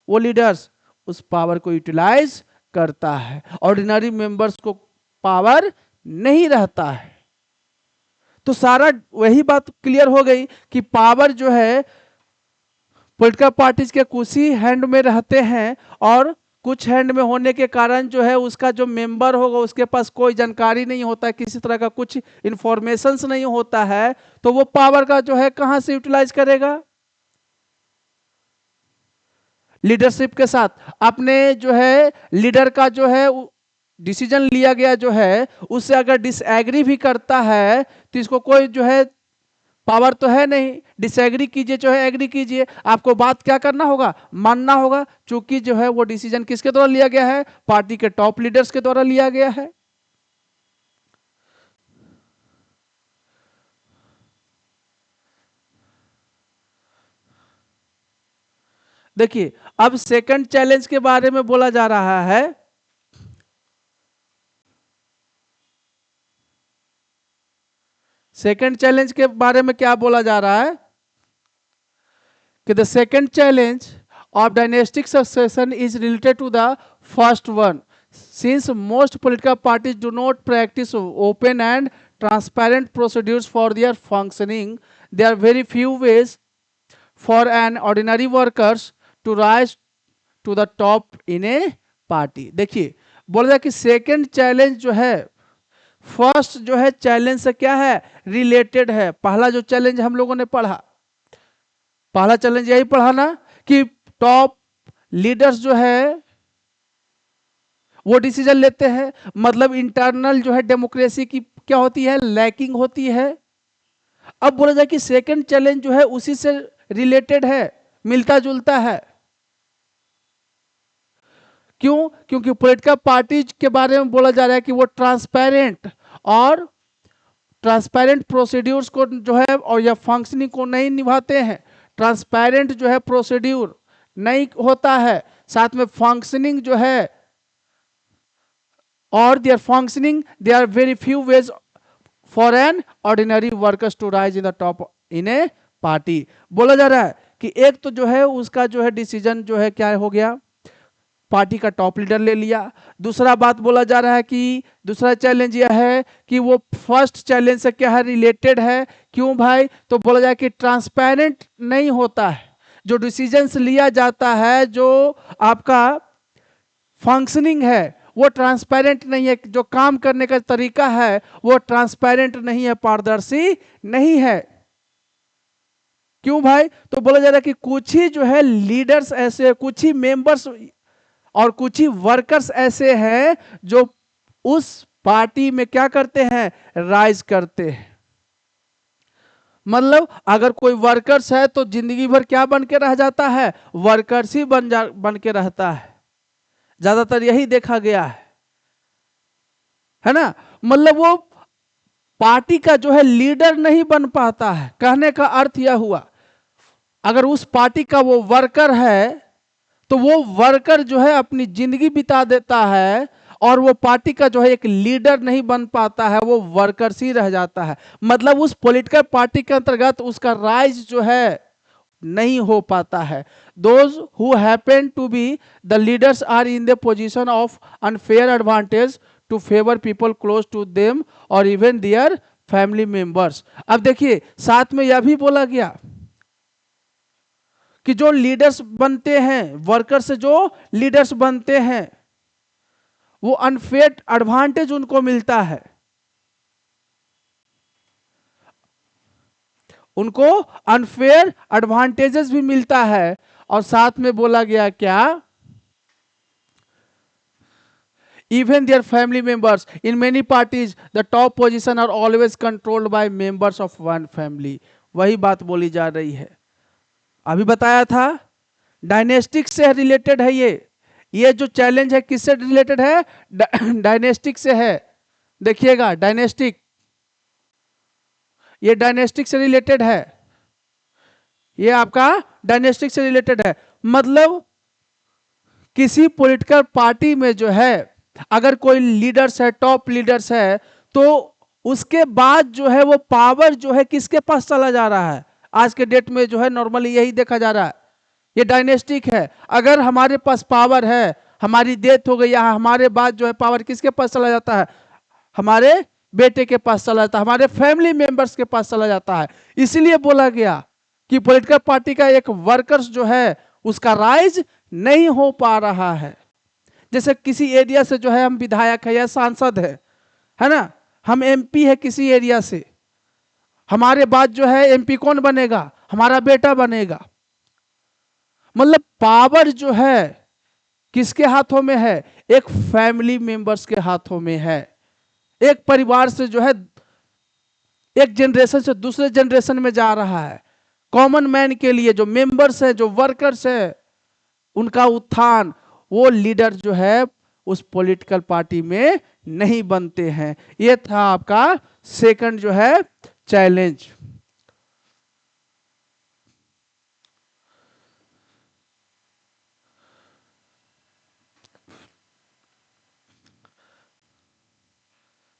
Speaker 1: वो लीडर्स उस पावर को यूटिलाइज करता है। ऑर्डिनरी मेंबर्स को पावर नहीं रहता है। तो सारा वही बात क्लियर हो गई कि पावर जो है पॉलिटिकल पार्टीज के कुछ ही हैंड में रहते हैं और कुछ हैंड में होने के कारण जो है उसका जो मेंबर होगा उसके पास कोई जानकारी नहीं होता है, किसी तरह का कुछ इंफॉर्मेशंस नहीं होता है, तो वो पावर का जो है कहां से यूटिलाइज करेगा, लीडरशिप के साथ। अपने जो है लीडर का जो है डिसीजन लिया गया जो है उससे अगर डिसएग्री भी करता है तो इसको कोई जो है पावर तो है नहीं, डिसएग्री कीजिए जो है एग्री कीजिए, आपको बात क्या करना होगा, मानना होगा, क्योंकि जो है वो डिसीजन किसके द्वारा लिया गया है, पार्टी के टॉप लीडर्स के द्वारा लिया गया है। देखिए, अब सेकंड चैलेंज के बारे में बोला जा रहा है। सेकंड चैलेंज के बारे में क्या बोला जा रहा है कि the second challenge of dynastic succession is related to the first one, since most political parties do not practice open and transparent procedures for their functioning. There are very few ways for an ordinary workers to rise to the top in a party. देखिए बोला जाए कि सेकंड चैलेंज जो है फर्स्ट जो है चैलेंज से क्या है रिलेटेड है। पहला जो चैलेंज हम लोगों ने पढ़ा, पहला चैलेंज यही पढ़ा ना कि टॉप लीडर्स जो है वो डिसीजन लेते हैं, मतलब इंटरनल जो है डेमोक्रेसी की क्या होती है लैकिंग होती है। अब बोला जाए कि सेकंड चैलेंज जो है उसी से रिलेटेड है, मिलता जुलता है। क्यों? क्योंकि पॉलिटिकल पार्टीज के बारे में बोला जा रहा है कि वो ट्रांसपेरेंट और ट्रांसपेरेंट प्रोसीड्यूर्स को जो है और या फंक्शनिंग को नहीं निभाते हैं। ट्रांसपेरेंट जो है प्रोसीड्यूर नहीं होता है, साथ में फंक्शनिंग जो है और their functioning they are very few ways for an ordinary workers to rise in the top in a party. बोला जा रहा है कि एक तो जो है उसका जो है डिसीजन जो है क्या हो गया, पार्टी का टॉप लीडर ले लिया। दूसरा बात बोला जा रहा है कि दूसरा चैलेंज यह है कि वो फर्स्ट चैलेंज से क्या है रिलेटेड है। क्यों भाई? तो बोला जाए कि ट्रांसपेरेंट नहीं होता है, जो डिसीजंस लिया जाता है, जो आपका फंक्शनिंग है वो ट्रांसपेरेंट नहीं है, जो काम करने का तरीका है वो ट्रांसपेरेंट नहीं है, पारदर्शी नहीं है। क्यों भाई? तो बोला जा रहा है कि कुछ ही जो है लीडर्स ऐसे, कुछ ही मेंबर्स और कुछ ही वर्कर्स ऐसे हैं जो उस पार्टी में क्या करते हैं राइज करते हैं। मतलब अगर कोई वर्कर्स है तो जिंदगी भर क्या बन के रह जाता है, वर्कर्स ही बन के रहता है। ज्यादातर यही देखा गया है ना। मतलब वो पार्टी का जो है लीडर नहीं बन पाता है। कहने का अर्थ यह हुआ, अगर उस पार्टी का वो वर्कर है तो वो वर्कर जो है अपनी जिंदगी बिता देता है और वो पार्टी का जो है एक लीडर नहीं बन पाता है, वो वर्कर्स ही रह जाता है। मतलब उस पॉलिटिकल पार्टी के अंतर्गत उसका राइज जो है नहीं हो पाता है। Those who happen to be the leaders are in the position of unfair advantage to favour people close to them और इवन देयर फैमिली मेंबर्स। अब देखिए साथ में यह भी बोला गया कि जो लीडर्स बनते हैं, वर्कर से जो लीडर्स बनते हैं वो अनफेयर एडवांटेज उनको मिलता है, उनको अनफेयर एडवांटेजेस भी मिलता है। और साथ में बोला गया क्या, even their family members in many parties the top position are always controlled by members of one family. वही बात बोली जा रही है, अभी बताया था डायनेस्टिक से रिलेटेड है। ये जो चैलेंज है किससे रिलेटेड है, डायनेस्टिक से है। देखिएगा डायनेस्टिक, ये डायनेस्टिक से रिलेटेड है, ये आपका डायनेस्टिक से रिलेटेड है। मतलब किसी पॉलिटिकल पार्टी में जो है अगर कोई लीडर्स है, टॉप लीडर्स है, तो उसके बाद जो है वो पावर जो है किसके पास चला जा रहा है। आज के डेट में जो है नॉर्मली यही देखा जा रहा है, ये डायनेस्टिक है। अगर हमारे पास पावर है, हमारी डेथ हो गई, या हमारे बाद जो है पावर किसके पास चला जाता है, हमारे बेटे के पास चला जाता है, हमारे फैमिली मेंबर्स के पास चला जाता है। इसलिए बोला गया कि पॉलिटिकल पार्टी का एक वर्कर्स जो है उसका राइज नहीं हो पा रहा है। जैसे किसी एरिया से जो है हम विधायक है या सांसद है ना, हम एमपी है किसी एरिया से, हमारे बाद जो है एमपी कौन बनेगा, हमारा बेटा बनेगा। मतलब पावर जो है किसके हाथों में है, एक फैमिली मेंबर्स के हाथों में है। एक परिवार से जो है एक जनरेशन से दूसरे जनरेशन में जा रहा है। कॉमन मैन के लिए जो मेंबर्स है, जो वर्कर्स है, उनका उत्थान, वो लीडर जो है उस पॉलिटिकल पार्टी में नहीं बनते हैं। ये था आपका सेकंड जो है चैलेंज।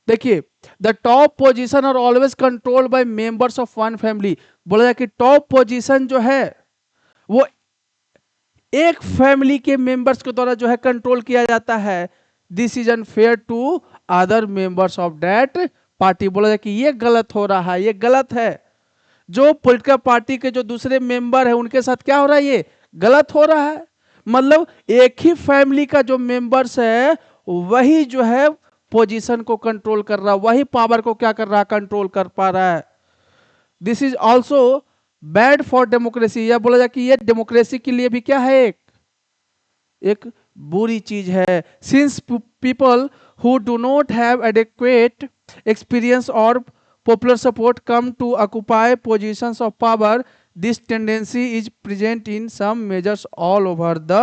Speaker 1: देखिए the top position are always controlled by members of one family. बोला जाए कि टॉप पोजीशन जो है वो एक फैमिली के मेंबर्स के द्वारा जो है कंट्रोल किया जाता है। This is unfair to other members of that party. बोला जाए कि ये गलत हो रहा है, ये गलत है। जो पॉलिटिकल पार्टी के जो दूसरे मेंबर है उनके साथ क्या हो रहा है, ये गलत हो रहा है। मतलब एक ही फैमिली का जो मेंबर्स है वही जो है पोजीशन को कंट्रोल कर रहा है, वही पावर को क्या कर रहा है, कंट्रोल कर पा रहा है। This is also bad for democracy. यह बोला जाए कि यह डेमोक्रेसी के लिए भी क्या है, एक बुरी चीज है। Since people who do not have adequate experience और popular support come to occupy positions of power, this tendency is present in some measures all over the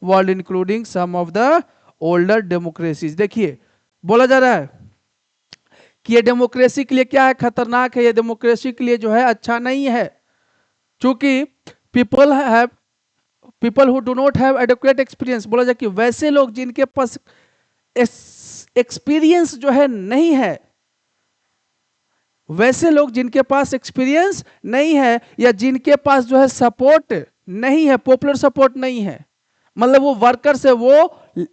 Speaker 1: world including some of the older democracies। देखिए बोला जा रहा है कि ये डेमोक्रेसी के लिए क्या है, खतरनाक है, ये डेमोक्रेसी के लिए जो है अच्छा नहीं है। क्योंकि people who do not have educate experience, बोला जाए कि वैसे लोग जिनके पास एक्सपीरियंस जो है नहीं है, वैसे लोग जिनके पास एक्सपीरियंस नहीं है या जिनके पास जो है सपोर्ट नहीं है, पॉपुलर सपोर्ट नहीं है, मतलब वो वर्कर्स है, वो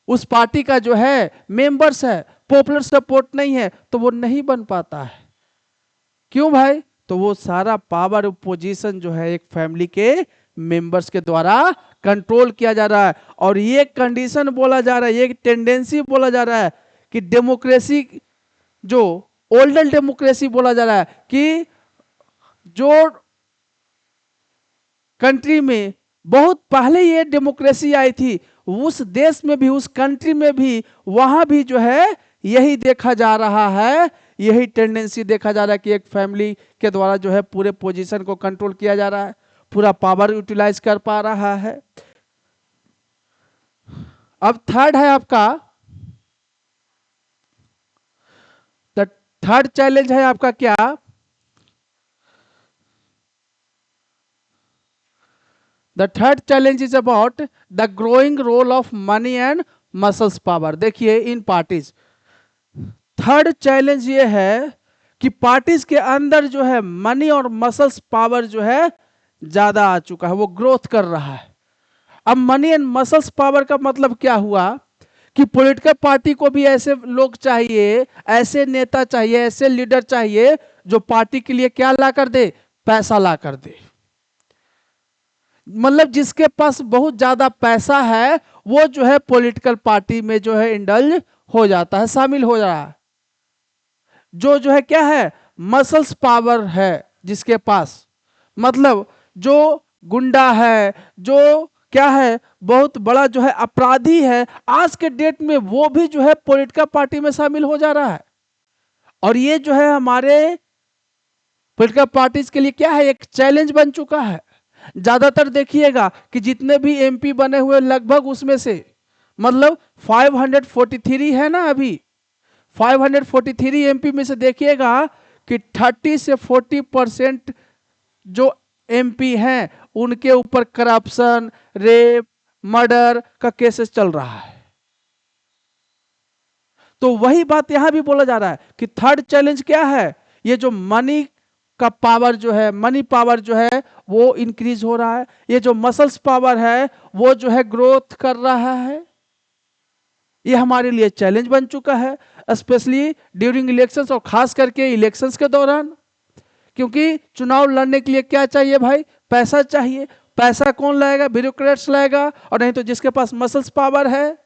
Speaker 1: उस पार्टी का जो है मेंबर्स है, पॉपुलर सपोर्ट नहीं है, तो वो नहीं बन पाता है। क्यों भाई, तो वो सारा पावर पोजीशन जो है एक फैमिली के मेंबर्स के द्वारा कंट्रोल किया जा रहा है। और ये कंडीशन बोला जा रहा है, ये टेंडेंसी बोला जा रहा है कि डेमोक्रेसी जो ओल्डर डेमोक्रेसी बोला जा रहा है कि जो कंट्री में बहुत पहले ये डेमोक्रेसी आई थी, उस देश में भी, उस कंट्री में भी, वहां भी जो है यही देखा जा रहा है, यही टेंडेंसी देखा जा रहा है कि एक फैमिली के द्वारा जो है पूरे पोजीशन को कंट्रोल किया जा रहा है, पूरा पावर यूटिलाइज कर पा रहा है। अब थर्ड है आपका, थर्ड चैलेंज है आपका क्या, the third challenge is about the growing role of money and muscles power. देखिए इन पार्टीज, थर्ड चैलेंज ये है कि पार्टीज के अंदर जो है मनी और मसल्स पावर जो है ज्यादा आ चुका है, वो ग्रोथ कर रहा है। अब मनी एंड मसल्स पावर का मतलब क्या हुआ कि पॉलिटिकल पार्टी को भी ऐसे लोग चाहिए, ऐसे नेता चाहिए, ऐसे लीडर चाहिए जो पार्टी के लिए क्या ला कर दे, पैसा ला कर दे। मतलब जिसके पास बहुत ज्यादा पैसा है वो जो है पॉलिटिकल पार्टी में जो है इंडल्ज हो जाता है, शामिल हो रहा है। जो है क्या है, मसल्स पावर है जिसके पास, मतलब जो गुंडा है, जो क्या है, बहुत बड़ा जो है अपराधी है, आज के डेट में वो भी जो है पॉलिटिकल पार्टी में शामिल हो जा रहा है। और ये जो है हमारे पॉलिटिकल पार्टीज के लिए क्या है, एक चैलेंज बन चुका है। ज्यादातर देखिएगा कि जितने भी एमपी बने हुए लगभग उसमें से मतलब 543 है ना, अभी 543 एमपी में से देखिएगा कि 30 से 40% जो एमपी हैं उनके ऊपर करप्शन, रेप, मर्डर का केसेस चल रहा है। तो वही बात यहां भी बोला जा रहा है कि थर्ड चैलेंज क्या है, ये जो मनी का पावर जो है, मनी पावर जो है वो इंक्रीज हो रहा है, ये जो मसल्स पावर है वो जो है ग्रोथ कर रहा है। ये हमारे लिए चैलेंज बन चुका है, स्पेशली ड्यूरिंग इलेक्शंस, और खास करके इलेक्शंस के दौरान। क्योंकि चुनाव लड़ने के लिए क्या चाहिए भाई, पैसा चाहिए। पैसा कौन लाएगा, ब्यूरोक्रेट्स लाएगा, और नहीं तो जिसके पास मसल्स पावर है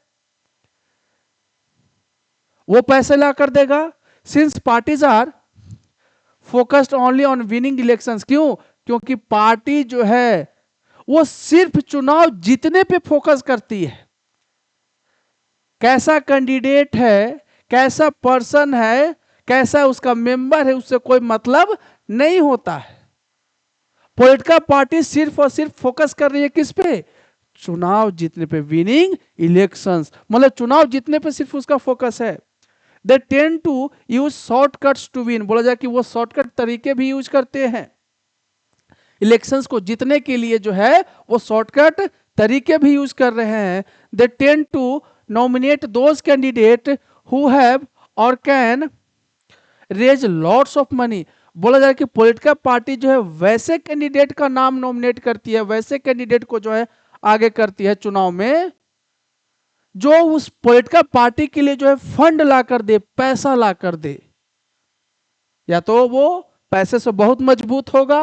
Speaker 1: वो पैसे ला कर देगा। Since parties are focused only on winning elections, क्यों, क्योंकि पार्टी जो है वो सिर्फ चुनाव जीतने पे फोकस करती है। कैसा कैंडिडेट है, कैसा पर्सन है, कैसा उसका मेंबर है, उससे कोई मतलब नहीं होता है। पॉलिटिकल पार्टी सिर्फ और सिर्फ फोकस कर रही है किस पे, चुनाव जीतने पे, विनिंग इलेक्शंस, मतलब चुनाव जीतने पे सिर्फ उसका फोकस है। They tend to use shortcuts to win, बोला जाए कि वो शॉर्टकट तरीके भी यूज करते हैं इलेक्शंस को जीतने के लिए, जो है वो शॉर्टकट तरीके भी यूज कर रहे हैं। They tend to nominate those candidate who have or can raise lots of money, बोला जाए कि पॉलिटिकल पार्टी जो है वैसे कैंडिडेट का नाम नॉमिनेट करती है, वैसे कैंडिडेट को जो है आगे करती है चुनाव में जो उस पॉलिटिकल पार्टी के लिए जो है फंड ला कर दे, पैसा ला कर दे। या तो वो पैसे से बहुत मजबूत होगा,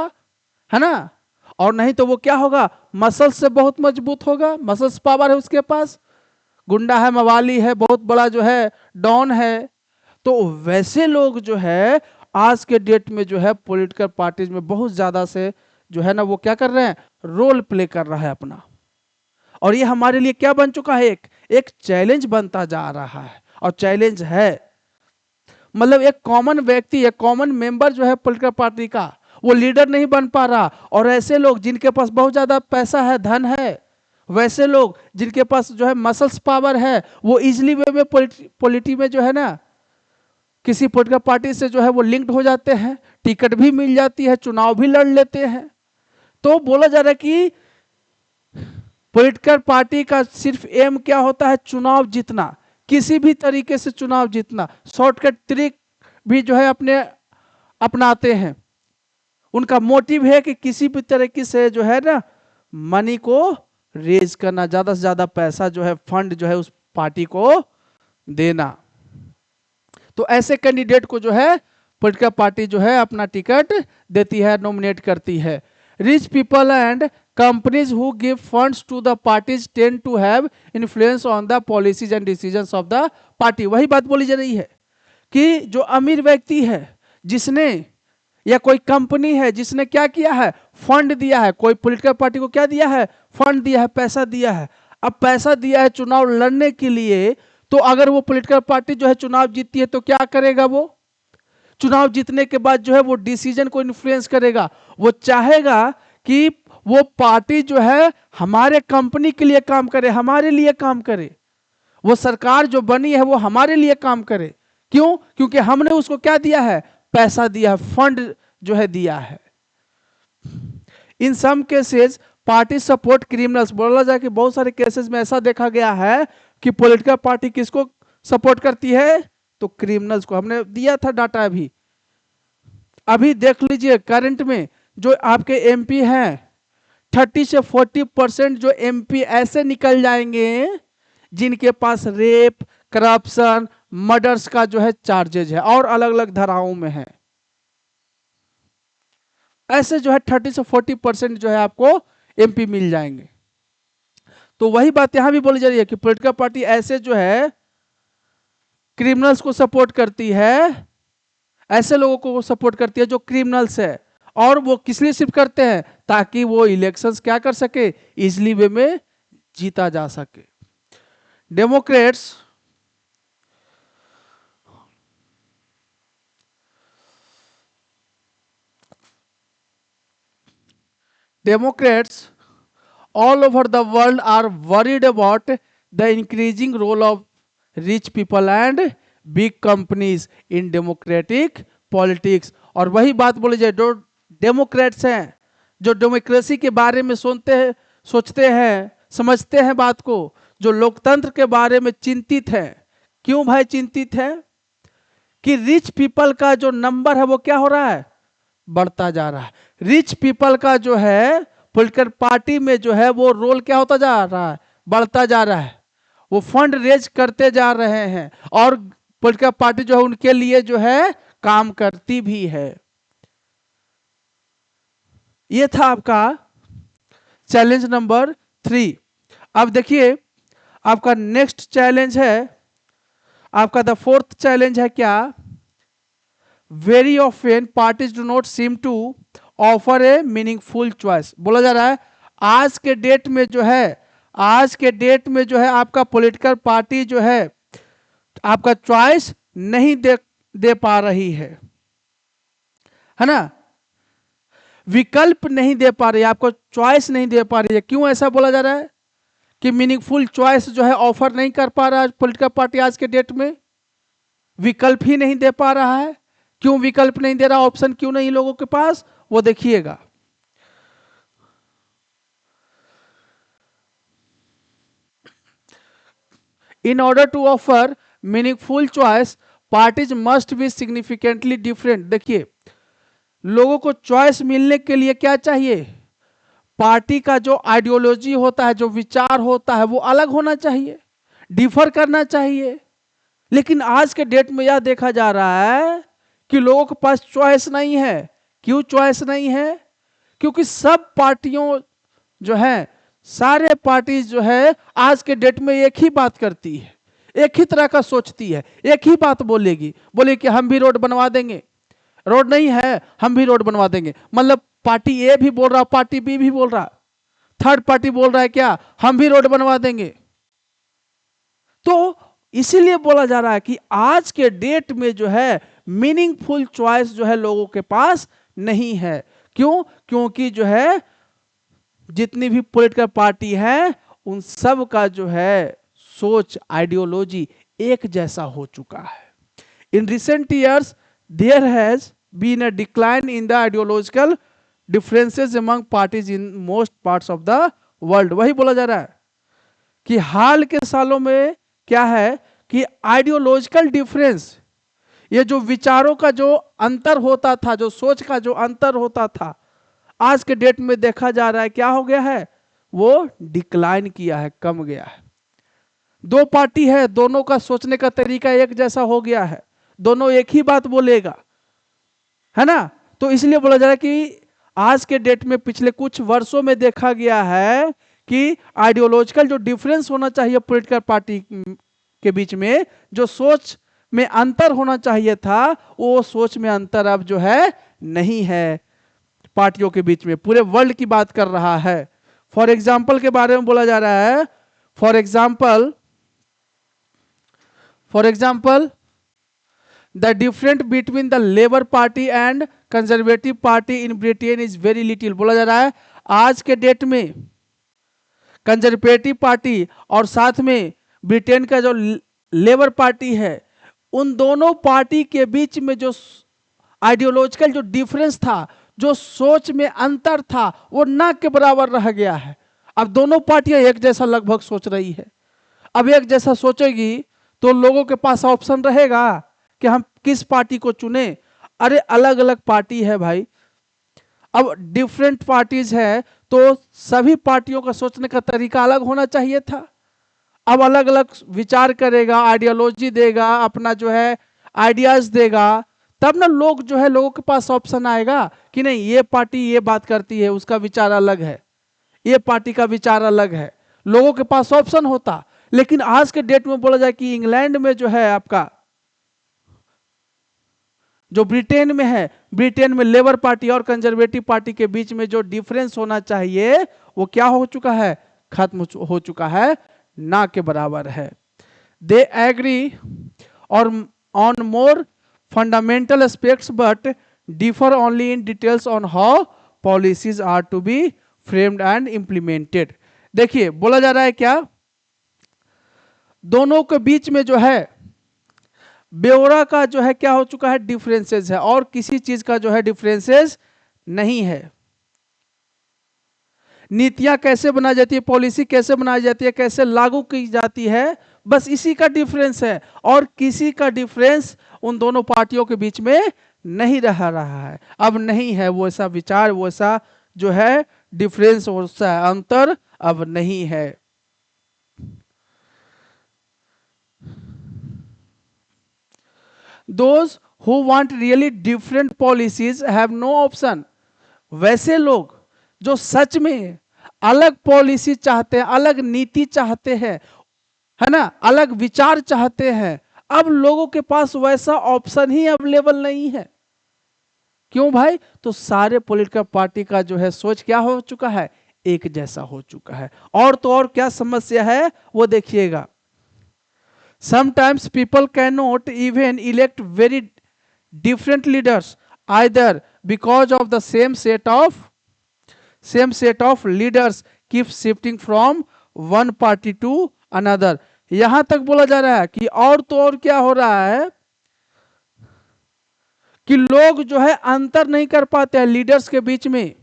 Speaker 1: है ना, और नहीं तो वो क्या होगा, मसल्स से बहुत मजबूत होगा, मसल्स पावर है उसके पास, गुंडा है, मवाली है, बहुत बड़ा जो है डॉन है। तो वैसे लोग जो है आज के डेट में जो है पॉलिटिकल पार्टीज में बहुत ज्यादा से जो है ना वो क्या कर रहे हैं, रोल प्ले कर रहा है अपना। और ये हमारे लिए क्या बन चुका है, एक एक चैलेंज बनता जा रहा है, और चैलेंज है। मतलब एक कॉमन व्यक्ति, एक कॉमन मेंबर जो है पॉलिटिकल पार्टी का, वो लीडर नहीं बन पा रहा। और ऐसे लोग जिनके पास बहुत ज्यादा पैसा है, धन है, वैसे लोग जिनके पास जो है मसल्स पावर है, वो इजिली वे में पॉलिटी में जो है ना किसी पॉलिटिकल पार्टी से जो है वो लिंक्ड हो जाते हैं, टिकट भी मिल जाती है, चुनाव भी लड़ लेते हैं। तो बोला जा रहा है कि पॉलिटिकल पार्टी का सिर्फ एम क्या होता है, चुनाव जीतना, किसी भी तरीके से चुनाव जीतना, शॉर्टकट ट्रिक भी जो है अपने अपनाते हैं। उनका मोटिव है कि किसी भी तरीके से जो है ना मनी को रेज करना, ज्यादा से ज्यादा पैसा जो है फंड जो है उस पार्टी को देना। तो ऐसे कैंडिडेट को जो है पॉलिटिकल पार्टी जो है अपना टिकट देती है, नॉमिनेट करती है। Rich people and companies who give funds to the parties tend to have influence on the policies and decisions of the party. वही बात बोली जा रही है कि जो अमीर व्यक्ति है जिसने, या कोई कंपनी है जिसने क्या किया है, फंड दिया है, कोई पॉलिटिकल पार्टी को क्या दिया है, फंड दिया है, पैसा दिया है। अब पैसा दिया है चुनाव लड़ने के लिए, तो अगर वो पॉलिटिकल पार्टी जो है चुनाव जीतती है तो क्या करेगा, वो चुनाव जीतने के बाद जो है वो डिसीजन को इन्फ्लुएंस करेगा। वो चाहेगा कि वो पार्टी जो है हमारे कंपनी के लिए काम करे, हमारे लिए काम करे, वो सरकार जो बनी है वो हमारे लिए काम करे। क्यों? क्योंकि हमने उसको क्या दिया है, पैसा दिया है, फंड जो है दिया है। In some cases party support criminals, बोला जाए कि बहुत सारे केसेस में ऐसा देखा गया है कि पॉलिटिकल पार्टी किसको सपोर्ट करती है, तो क्रिमिनल्स को। हमने दिया था डाटा अभी अभी देख लीजिए, करंट में जो आपके एमपी हैं 30 से 40% जो एमपी ऐसे निकल जाएंगे जिनके पास रेप, करप्शन, मर्डर्स का जो है चार्जेज है और अलग अलग धाराओं में है। ऐसे जो है 30 से 40% जो है आपको एमपी मिल जाएंगे। तो वही बात यहां भी बोली जा रही है कि पॉलिटिकल पार्टी ऐसे जो है क्रिमिनल्स को सपोर्ट करती है, ऐसे लोगों को सपोर्ट करती है जो क्रिमिनल्स है। और वो किस लिए सिर्फ करते हैं, ताकि वो इलेक्शंस क्या कर सके, इजिली वे में जीता जा सके। Democrats all over the world are worried about the increasing role of rich people and big companies in democratic politics। और वही बात बोली जाए, जो डेमोक्रेट्स हैं, जो डेमोक्रेसी के बारे में सुनते हैं, सोचते हैं, समझते हैं बात को, जो लोकतंत्र के बारे में चिंतित है। क्यों भाई चिंतित है? कि रिच पीपल का जो नंबर है वो क्या हो रहा है, बढ़ता जा रहा है। रिच पीपल का जो है पॉलिटिकल पार्टी में जो है वो रोल क्या होता जा रहा है, बढ़ता जा रहा है। वो फंड रेज करते जा रहे हैं और पॉलिटिकल पार्टी जो है उनके लिए जो है काम करती भी है। ये था आपका चैलेंज नंबर 3। अब देखिए आपका नेक्स्ट चैलेंज है, आपका द फोर्थ चैलेंज है क्या, very often parties do not seem to offer a meaningful choice. बोला जा रहा है आज के डेट में जो है, आज के डेट में जो है आपका पॉलिटिकल पार्टी जो है आपका चॉइस नहीं दे पा रही है ना, विकल्प नहीं दे पा रही है, आपको चॉइस नहीं दे पा रही है। क्यों ऐसा बोला जा रहा है कि मीनिंगफुल चॉइस जो है ऑफर नहीं कर पा रहा है पॉलिटिकल पार्टी आज के डेट में, विकल्प ही नहीं दे पा रहा है। क्यों विकल्प नहीं दे रहा, ऑप्शन क्यों नहीं लोगों के पास, वो देखिएगा। In order to offer meaningful choice parties must be significantly different. देखिए लोगों को चॉइस मिलने के लिए क्या चाहिए, पार्टी का जो आइडियोलॉजी होता है, जो विचार होता है वो अलग होना चाहिए, डिफर करना चाहिए। लेकिन आज के डेट में यह देखा जा रहा है कि लोगों के पास चॉइस नहीं है। क्यों चॉइस नहीं है? क्योंकि सब पार्टियों जो है, सारे पार्टी जो है आज के डेट में एक ही बात करती है, एक ही तरह का सोचती है, एक ही बात बोलेगी, बोले कि हम भी रोड बनवा देंगे, रोड नहीं है हम भी रोड बनवा देंगे। मतलब पार्टी ए भी बोल रहा, पार्टी बी भी बोल रहा, थर्ड पार्टी बोल रहा है क्या, हम भी रोड बनवा देंगे। तो इसीलिए बोला जा रहा है कि आज के डेट में जो है मीनिंगफुल चॉइस जो है लोगों के पास नहीं है। क्यों? क्योंकि जो है जितनी भी पॉलिटिकल पार्टी है उन सब का जो है सोच, आइडियोलॉजी एक जैसा हो चुका है। In recent years there has been a decline in the ideological differences among parties in most parts of the world. वही बोला जा रहा है कि हाल के सालों में क्या है कि आइडियोलॉजिकल डिफरेंस, ये जो विचारों का जो अंतर होता था, जो सोच का जो अंतर होता था, आज के डेट में देखा जा रहा है क्या हो गया है, वो डिक्लाइन किया है, कम गया है। दो पार्टी है, दोनों का सोचने का तरीका एक जैसा हो गया है, दोनों एक ही बात बोलेगा, है ना। तो इसलिए बोला जा रहा है कि आज के डेट में पिछले कुछ वर्षों में देखा गया है कि आइडियोलॉजिकल जो डिफरेंस होना चाहिए पॉलिटिकल पार्टी के बीच में, जो सोच में अंतर होना चाहिए था, वो सोच में अंतर अब जो है नहीं है पार्टियों के बीच में, पूरे वर्ल्ड की बात कर रहा है। फॉर एग्जाम्पल के बारे में बोला जा रहा है, for example the different between the labour party and conservative party in Britain is very little. बोला जा रहा है आज के डेट में कंजर्वेटिव पार्टी और साथ में ब्रिटेन का जो लेबर पार्टी है, उन दोनों पार्टी के बीच में जो आइडियोलॉजिकल जो डिफरेंस था, जो सोच में अंतर था, वो ना के बराबर रह गया है। अब दोनों पार्टियां एक जैसा लगभग सोच रही है। अब एक जैसा सोचेगी तो लोगों के पास ऑप्शन रहेगा कि हम किस पार्टी को चुने। अरे अलग अलग पार्टी है भाई, अब डिफरेंट पार्टीज है तो सभी पार्टियों का सोचने का तरीका अलग होना चाहिए था। अब अलग अलग विचार करेगा, आइडियोलॉजी देगा, अपना जो है आइडियाज देगा, तब ना लोग जो है, लोगों के पास ऑप्शन आएगा कि नहीं ये पार्टी ये बात करती है, उसका विचार अलग है, ये पार्टी का विचार अलग है, लोगों के पास ऑप्शन होता। लेकिन आज के डेट में बोला जाए कि इंग्लैंड में जो है आपका, जो ब्रिटेन में है, ब्रिटेन में लेबर पार्टी और कंजर्वेटिव पार्टी के बीच में जो डिफरेंस होना चाहिए वो क्या हो चुका है, खत्म हो चुका है, ना के बराबर है। दे एग्री और on more fundamental aspects but differ only in details on how policies are to be framed and implemented. देखिए बोला जा रहा है क्या, दोनों के बीच में जो है ब्यौरा का जो है क्या हो चुका है, डिफरेंसेस है, और किसी चीज का जो है डिफरेंसेस नहीं है। नीतियां कैसे बनाई जाती है, पॉलिसी कैसे बनाई जाती है, कैसे लागू की जाती है, बस इसी का डिफरेंस है, और किसी का डिफरेंस उन दोनों पार्टियों के बीच में नहीं रह रहा है। अब नहीं है वो ऐसा विचार, वो ऐसा जो है डिफरेंस, वैसा अंतर अब नहीं है। Those who want really different policies have no option। वैसे लोग जो सच में अलग पॉलिसी चाहते हैं, अलग नीति चाहते हैं, है ना, अलग विचार चाहते हैं, अब लोगों के पास वैसा ऑप्शन ही अवेलेबल नहीं है। क्यों भाई? तो सारे पॉलिटिकल पार्टी का जो है सोच क्या हो चुका है, एक जैसा हो चुका है। और तो और क्या समस्या है वो देखिएगा, sometimes people cannot even elect very different leaders either because of the same set of leaders keep shifting from one party to another। यहां तक बोला जा रहा है कि और तो और क्या हो रहा है कि लोग जो है अंतर नहीं कर पाते हैं लीडर्स के बीच में,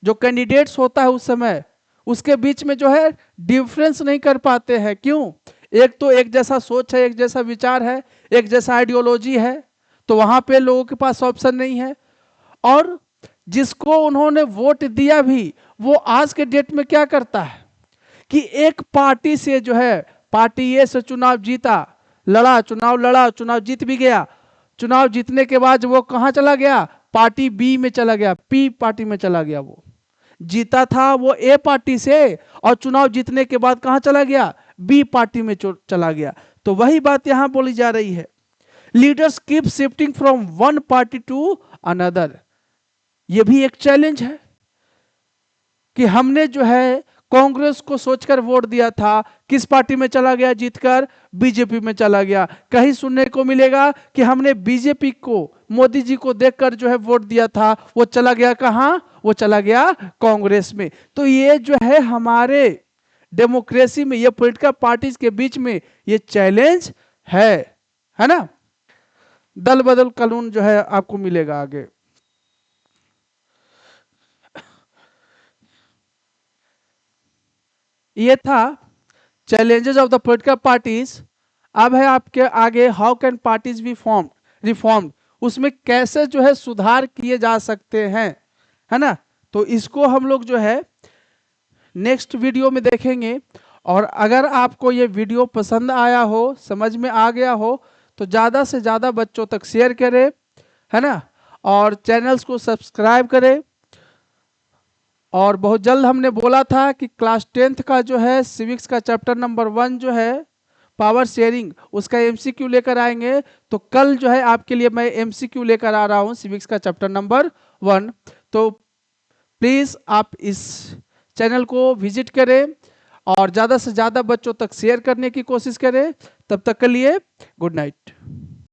Speaker 1: जो कैंडिडेट्स होता है उस समय उसके बीच में जो है डिफरेंस नहीं कर पाते हैं। क्यों? एक तो एक जैसा सोच है, एक जैसा विचार है, एक जैसा आइडियोलॉजी है, तो वहां पे लोगों के पास ऑप्शन नहीं है। और जिसको उन्होंने वोट दिया भी, वो आज के डेट में क्या करता है कि एक पार्टी से जो है, पार्टी ए से चुनाव जीता, चुनाव लड़ा, चुनाव जीत भी गया, चुनाव जीतने के बाद वो कहां चला गया, पार्टी बी में चला गया, पी पार्टी में चला गया। वो जीता था वो ए पार्टी से और चुनाव जीतने के बाद कहां चला गया, बी पार्टी में चला गया। तो वही बात यहां बोली जा रही है, leaders keep shifting from one party to another. ये भी एक चैलेंज है कि हमने जो है कांग्रेस को सोचकर वोट दिया था, किस पार्टी में चला गया जीतकर, बीजेपी में चला गया। कहीं सुनने को मिलेगा कि हमने बीजेपी को, मोदी जी को देखकर जो है वोट दिया था, वो चला गया कहां, वो चला गया कांग्रेस में। तो ये जो है हमारे डेमोक्रेसी में, ये पॉलिटिकल पार्टीज के बीच में ये चैलेंज है ना। दल बदल कानून जो है आपको मिलेगा आगे। ये था challenges of the political parties. अब है आपके आगे how can parties B form reformed, उसमें कैसे जो है सुधार किए जा सकते हैं, है ना। तो इसको हम लोग जो है नेक्स्ट वीडियो में देखेंगे। और अगर आपको ये वीडियो पसंद आया हो, समझ में आ गया हो, तो ज़्यादा से ज़्यादा बच्चों तक शेयर करें, है ना, और चैनल्स को सब्सक्राइब करें। और बहुत जल्द हमने बोला था कि क्लास 10th का जो है सिविक्स का चैप्टर नंबर 1 जो है पावर शेयरिंग, उसका एमसीक्यू लेकर आएंगे। तो कल जो है आपके लिए मैं एमसीक्यू लेकर आ रहा हूं सिविक्स का चैप्टर नंबर 1। तो प्लीज़ आप इस चैनल को विजिट करें और ज़्यादा से ज़्यादा बच्चों तक शेयर करने की कोशिश करें। तब तक के लिए गुड नाइट।